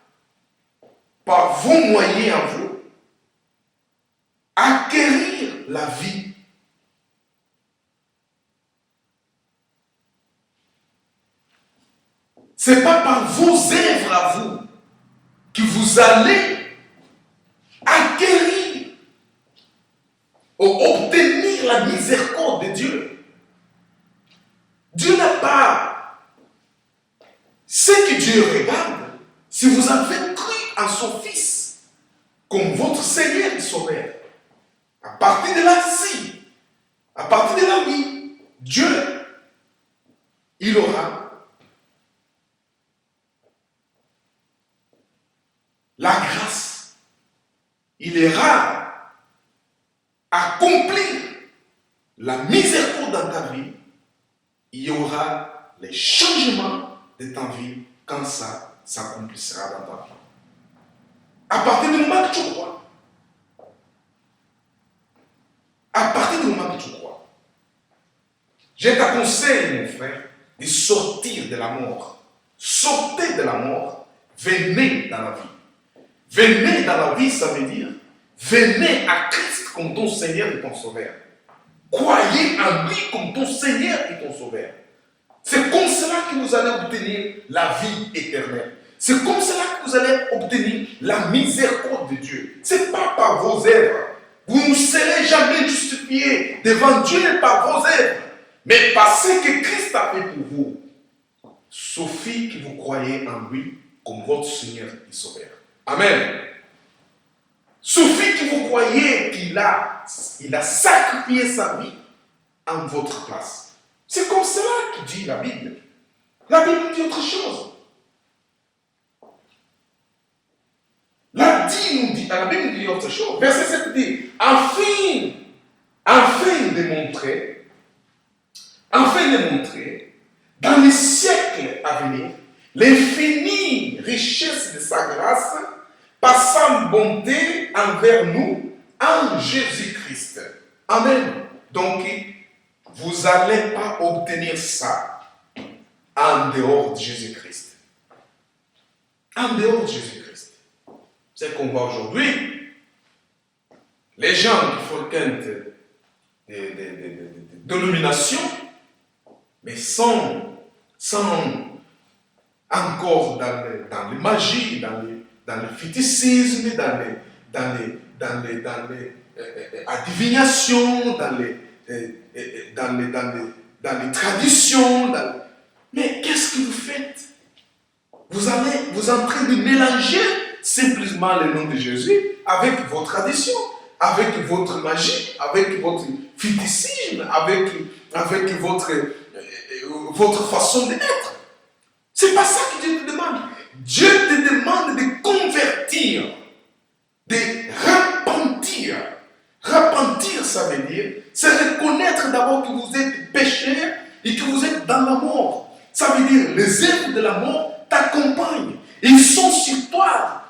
par vos moyens à vous, acquérir la vie. Ce n'est pas par vos œuvres à vous que vous allez acquérir ou obtenir la miséricorde de Dieu. Dieu n'a pas ce que Dieu regarde. Si vous avez cru en son Fils comme votre Seigneur et Sauveur, à partir de là, à partir de là, oui, Dieu, il aura la grâce. Il ira accomplir la miséricorde dans ta vie. Il y aura les changements de ta vie quand ça s'accomplira dans ta vie. À partir du moment que tu crois, à partir du moment que tu crois, je te conseille, mon frère, de sortir de la mort. Sortez de la mort, venez dans la vie. Venez dans la vie, ça veut dire, venez à Christ comme ton Seigneur et ton Sauveur. Croyez en lui comme ton Seigneur et ton Sauveur. C'est comme cela que vous allez obtenir la vie éternelle. C'est comme cela que vous allez obtenir la miséricorde de Dieu. Ce n'est pas par vos œuvres. Vous ne serez jamais justifiés devant Dieu par vos œuvres, mais par ce que Christ a fait pour vous. Suffit que vous croyez en lui comme votre Seigneur et Sauveur. Amen. Suffit que vous croyez qu'il a sacrifié sa vie en votre place. C'est comme cela que dit la Bible. La Bible dit autre chose. La Bible nous dit autre chose. Verset 7 dit, afin de montrer, dans les siècles à venir, l'infinie richesse de sa grâce, par sa bonté envers nous, en Jésus-Christ. Amen. Donc, vous n'allez pas obtenir ça en dehors de Jésus-Christ. En dehors de Jésus-Christ. C'est qu'on voit aujourd'hui. Les gens qui fréquentent des dénominations, mais sans encore dans les magies, dans le fétichisme, dans les adivinations, dans les traditions. Mais qu'est-ce que vous faites? Vous êtes en train de mélanger simplement le nom de Jésus avec vos traditions, avec votre magie, avec votre fétichisme, avec votre façon d'être. C'est pas ça que Dieu te demande. Dieu te demande de convertir, de repentir. Repentir, ça veut dire, c'est reconnaître d'abord que vous êtes pécheur et que vous êtes dans la mort. Ça veut dire, les œuvres de la mort t'accompagnent. Ils sont sur toi.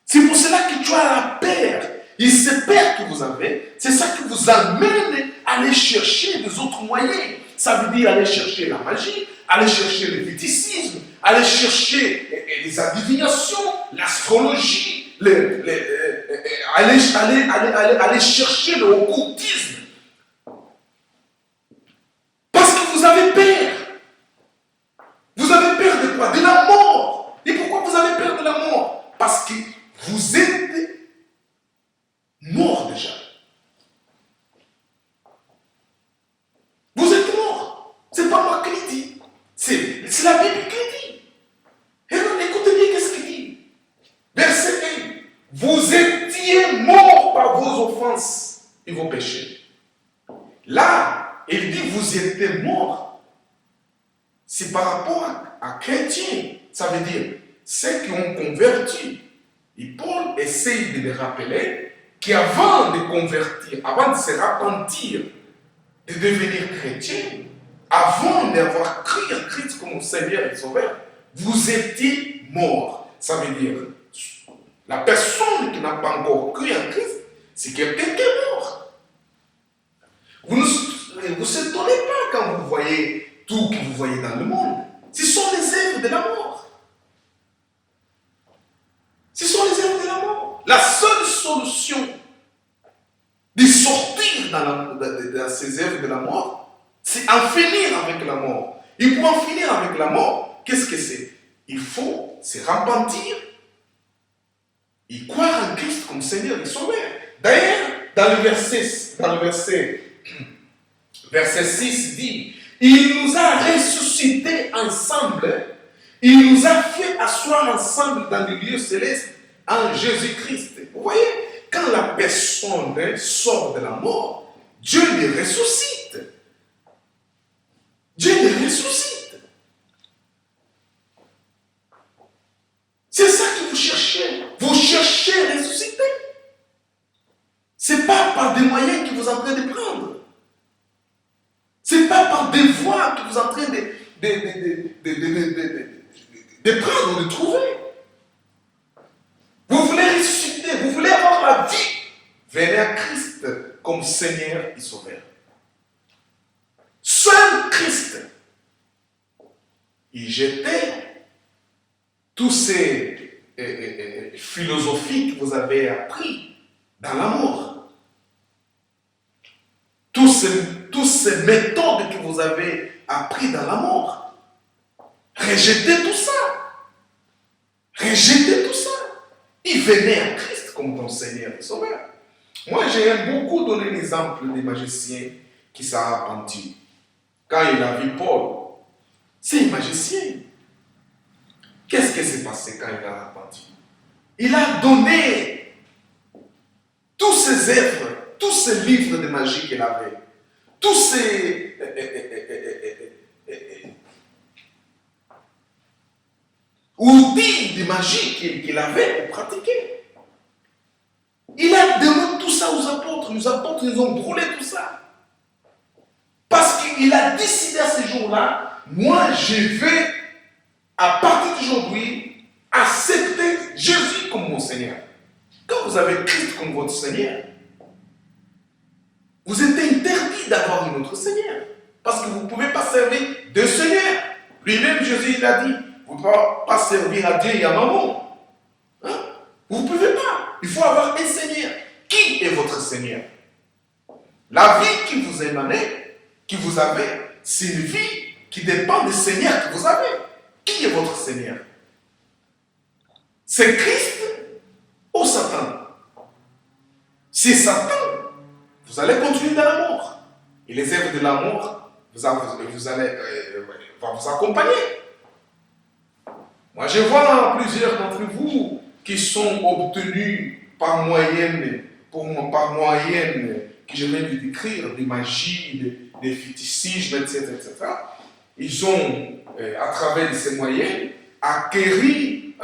C'est pour cela que tu as la peur. Et cette peur que vous avez, c'est ça qui vous amène à aller chercher des autres moyens. Ça veut dire aller chercher la magie, aller chercher le fétichisme, aller chercher les adivinations, l'astrologie, aller chercher le occultisme. Parce que vous avez peur. Vous avez peur de quoi? De la mort. Et pourquoi vous avez peur de la mort? Parce que vous êtes mort déjà. Vous êtes mort. C'est pas moi qui le dis. C'est la Bible qui le dit. Et donc, écoutez bien qu'est-ce qu'il dit. Verset 1. Là, il dit vous étiez morts. C'est par rapport à chrétiens. Ça veut dire ceux qui ont converti. Et Paul essaye de les rappeler qu'avant de convertir, avant de se repentir, de devenir chrétien, avant d'avoir cru en Christ comme Seigneur et Sauveur, vous étiez morts. Ça veut dire la personne qui n'a pas encore cru en Christ, c'est quelqu'un qui est mort. Vous ne vous étonnez pas quand vous voyez tout que vous voyez dans le monde. Ce sont les œuvres de la mort. Ce sont les œuvres de la mort. La seule solution de sortir dans ces œuvres de la mort, c'est en finir avec la mort. Et pour en finir avec la mort, qu'est-ce que c'est? Il faut se repentir et croire en Christ comme Seigneur et Sauveur. D'ailleurs, dans le verset 6 dit, il nous a ressuscités ensemble, il nous a fait asseoir ensemble dans le lieu céleste en Jésus-Christ. Vous voyez, quand la personne sort de la mort, Dieu les ressuscite. Dieu les ressuscite. C'est ça que vous cherchez. Vous cherchez à ressusciter. Ce n'est pas par des moyens que vous êtes en train de prendre. Ce n'est pas par des voies que vous êtes en train de prendre ou de trouver. Vous voulez ressusciter, vous voulez avoir la vie. Venez à Christ comme Seigneur et Sauveur. Seul Christ. Il jetait tous ces philosophies que vous avez appris dans la mort. Tous ces méthodes que vous avez appris dans la mort. Rejetez tout ça. Rejetez tout ça. Et venez à Christ comme ton Seigneur et Sauveur. Moi, j'aime beaucoup donner l'exemple des magiciens qui s'est repenti. Quand il a vu Paul, c'est un magicien. Qu'est-ce qui s'est passé quand il a repenti? Il a donné tous ses œuvres, tous ses livres de magie qu'il avait, tous ces outils de magie qu'il avait pour pratiquer. Il a donné tout ça aux apôtres. Les apôtres, ils ont brûlé tout ça. Parce qu'il a décidé à ce jour-là, moi je vais, à partir d'aujourd'hui, accepter Jésus comme mon Seigneur. Quand vous avez Christ comme votre Seigneur, vous êtes interdit d'avoir un autre Seigneur. Parce que vous ne pouvez pas servir deux Seigneurs. Lui-même, Jésus, il a dit, vous ne pouvez pas servir à Dieu et à Maman. Hein? Vous ne pouvez pas. Il faut avoir un Seigneur. Qui est votre Seigneur? La vie qui vous émanait, qui vous avez, c'est une vie qui dépend du Seigneur que vous avez. Qui est votre Seigneur? C'est Christ ou Satan? C'est Satan. Vous allez continuer dans la mort. Et les œuvres de la mort vont vous accompagner. Moi, je vois plusieurs d'entre vous qui sont obtenus par moyenne, que je viens de décrire, des magies, des fétichismes, etc., etc. Ils ont, à travers ces moyens, acquéri,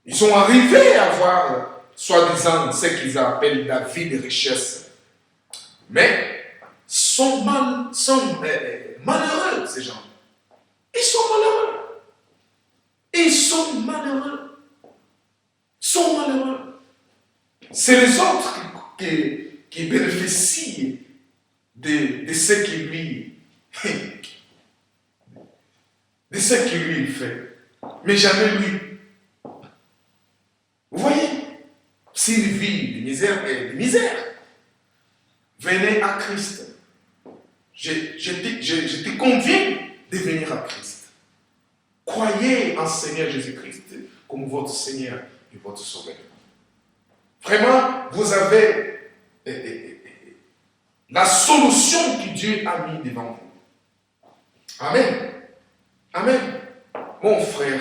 ils sont arrivés à avoir, soi-disant, ce qu'ils appellent la vie de richesse. Mais sont malheureux, ces gens. Ils sont malheureux. Ils sont malheureux. C'est les autres qui bénéficient de ce qu'il lui fait. Mais jamais lui. Vous voyez? C'est une vie de misère et de misère. Venez à Christ. Je te conviens de venir à Christ. Croyez en Seigneur Jésus-Christ comme votre Seigneur et votre Sauveur. Vraiment, vous avez la solution que Dieu a mis devant vous. Amen. Amen. Mon frère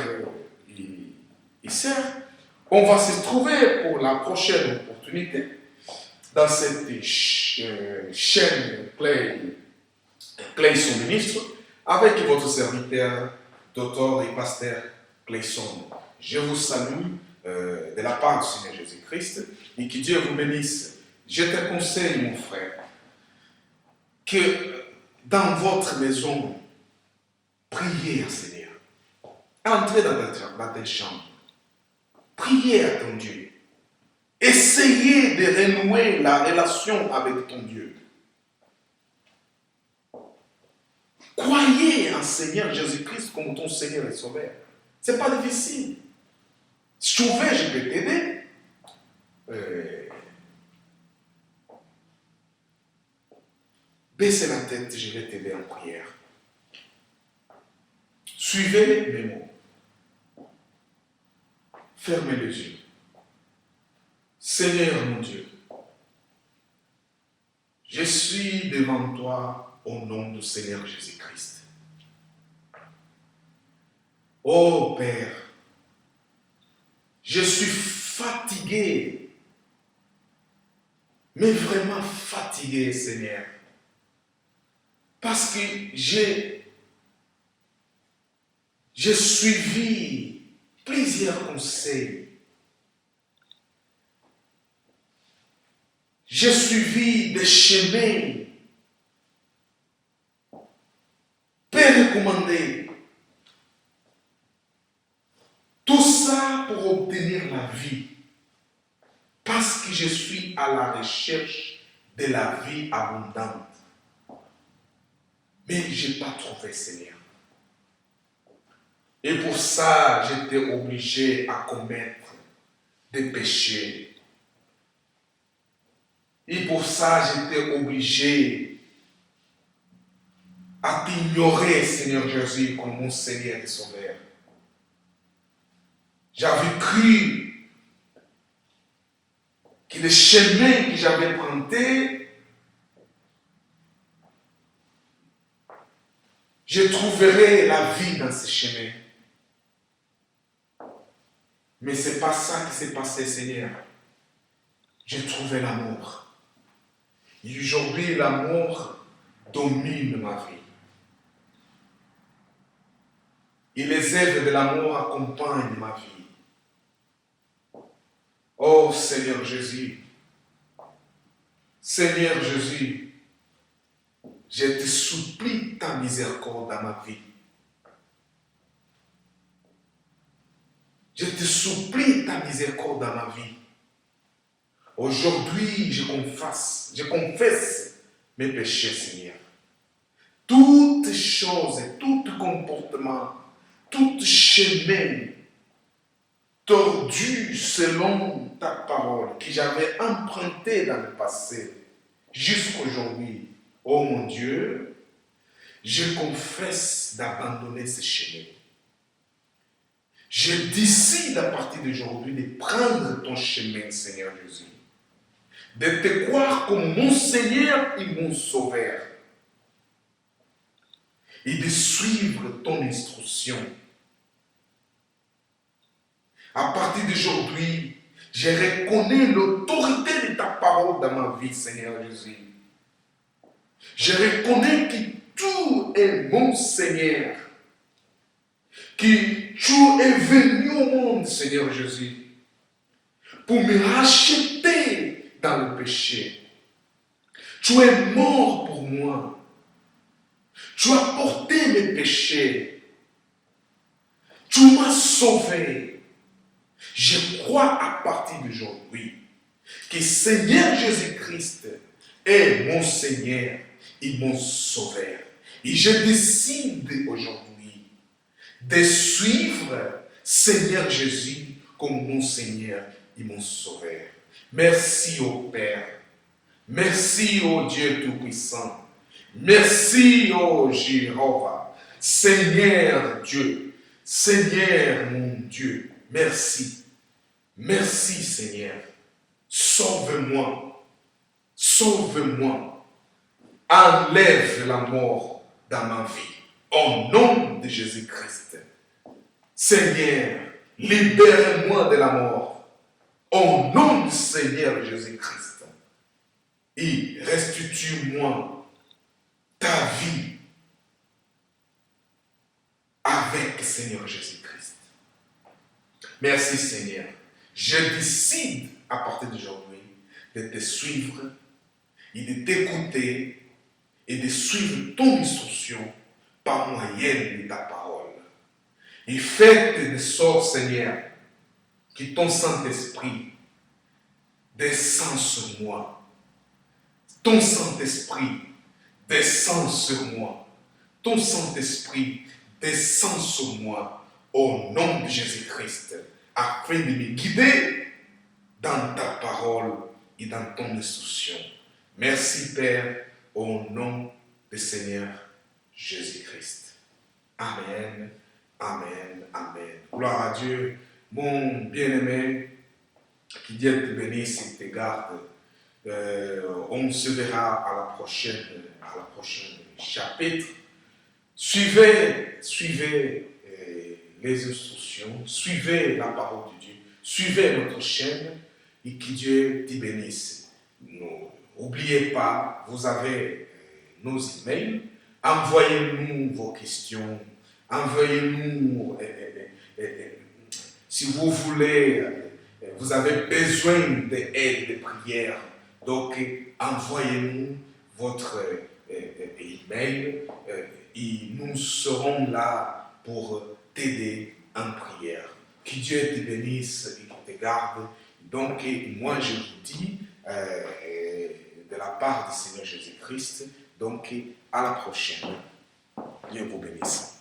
et sœur, on va se trouver pour la prochaine opportunité dans cette chaîne Clayson Ministre avec votre serviteur, docteur et pasteur Clayson. Je vous salue de la part du Seigneur Jésus-Christ et que Dieu vous bénisse. Je te conseille, mon frère, que dans votre maison, priez au Seigneur. Entrez dans ta chambre. Priez à ton Dieu. Essayez de renouer la relation avec ton Dieu. Croyez en Seigneur Jésus-Christ comme ton Seigneur et Sauveur. Ce n'est pas difficile. Si tu veux, je peux t'aider. Baissez la tête, je vais t'aider en prière. Suivez mes mots. Fermez les yeux. Seigneur mon Dieu, je suis devant toi au nom du Seigneur Jésus-Christ. Oh Père, je suis fatigué, mais vraiment fatigué, Seigneur, parce que j'ai suivi plusieurs conseils. J'ai suivi des chemins peu recommandés. Tout ça pour obtenir la vie. Parce que je suis à la recherche de la vie abondante. Mais je n'ai pas trouvé, Seigneur. Et pour ça, j'étais obligé à commettre des péchés. Et pour ça, j'étais obligé à t'ignorer, Seigneur Jésus, comme mon Seigneur et Sauveur. J'avais cru que le chemin que j'avais emprunté, je trouverais la vie dans ce chemin. Mais ce n'est pas ça qui s'est passé, Seigneur. J'ai trouvé l'amour. Et aujourd'hui, l'amour domine ma vie. Et les œuvres de l'amour accompagnent ma vie. Oh Seigneur Jésus, Seigneur Jésus, je te supplie ta miséricorde dans ma vie. Je te supplie ta miséricorde dans ma vie. Aujourd'hui, je confesse mes péchés, Seigneur. Toutes choses, tout comportement, tout chemin tordu selon ta parole que j'avais emprunté dans le passé jusqu'aujourd'hui. Oh mon Dieu, je confesse d'abandonner ce chemin. Je décide à partir d'aujourd'hui de prendre ton chemin, Seigneur Jésus. De te croire comme mon Seigneur et mon Sauveur. Et de suivre ton instruction. À partir d'aujourd'hui, je reconnais l'autorité de ta parole dans ma vie, Seigneur Jésus. Je reconnais que tout est mon Seigneur. Que tu es venu au monde, Seigneur Jésus, pour me racheter dans le péché. Tu es mort pour moi. Tu as porté mes péchés. Tu m'as sauvé. Je crois à partir d'aujourd'hui que Seigneur Jésus-Christ est mon Seigneur et mon Sauveur. Et je décide aujourd'hui de suivre Seigneur Jésus comme mon Seigneur et mon Sauveur. Merci au Père. Merci au Dieu Tout-Puissant. Merci au Jéhovah. Seigneur Dieu. Seigneur mon Dieu. Merci. Merci Seigneur. Sauve-moi. Sauve-moi. Enlève la mort dans ma vie. Au nom de Jésus-Christ. Seigneur, libère-moi de la mort. Au nom du Seigneur Jésus-Christ. et restitue-moi ta vie avec Seigneur Jésus-Christ. Merci Seigneur. Je décide à partir d'aujourd'hui de te suivre et de t'écouter et de suivre ton instruction par moyen de ta parole. Et fais de sorte, Seigneur, que ton Saint-Esprit descend sur moi. Ton Saint-Esprit descend sur moi. Ton Saint-Esprit descend sur moi au nom de Jésus-Christ, afin de me guider dans ta parole et dans ton instruction. Merci Père, au nom du Seigneur Jésus-Christ. Amen, amen, amen. Gloire à Dieu, mon bien-aimé, que Dieu te bénisse et te garde. On se verra à la prochaine chapitre. Suivez les instructions, suivez la parole de Dieu, suivez notre chaîne et que Dieu te bénisse. N'oubliez pas, vous avez nos emails, envoyez-nous vos questions, envoyez-nous, si vous voulez, vous avez besoin d'aide, de prière, donc envoyez-nous votre email et nous serons là pour t'aider en prière. Que Dieu te bénisse et qu'il te garde. Donc moi je vous dis de la part du Seigneur Jésus-Christ, donc à la prochaine. Dieu vous bénisse.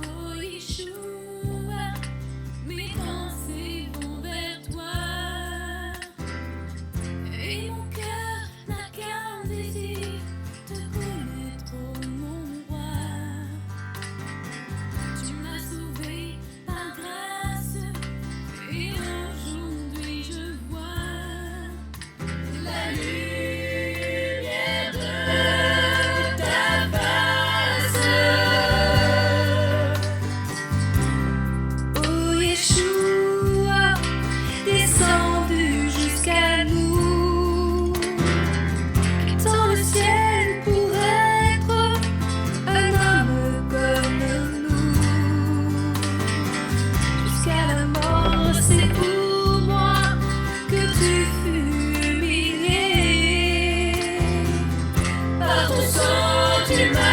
Oh Yeshua, mes pensées vont vers toi, et mon cœur n'a qu'un désir, te connaître, oh mon roi. Tu m'as sauvé par grâce, et aujourd'hui je vois la lumière de ta face. Oh Yeshua, descendu jusqu'à nous, dans le ciel pour être un homme comme nous. Jusqu'à la mort, c'est pour moi que tu fus humilié. Par ton sang, tu m'as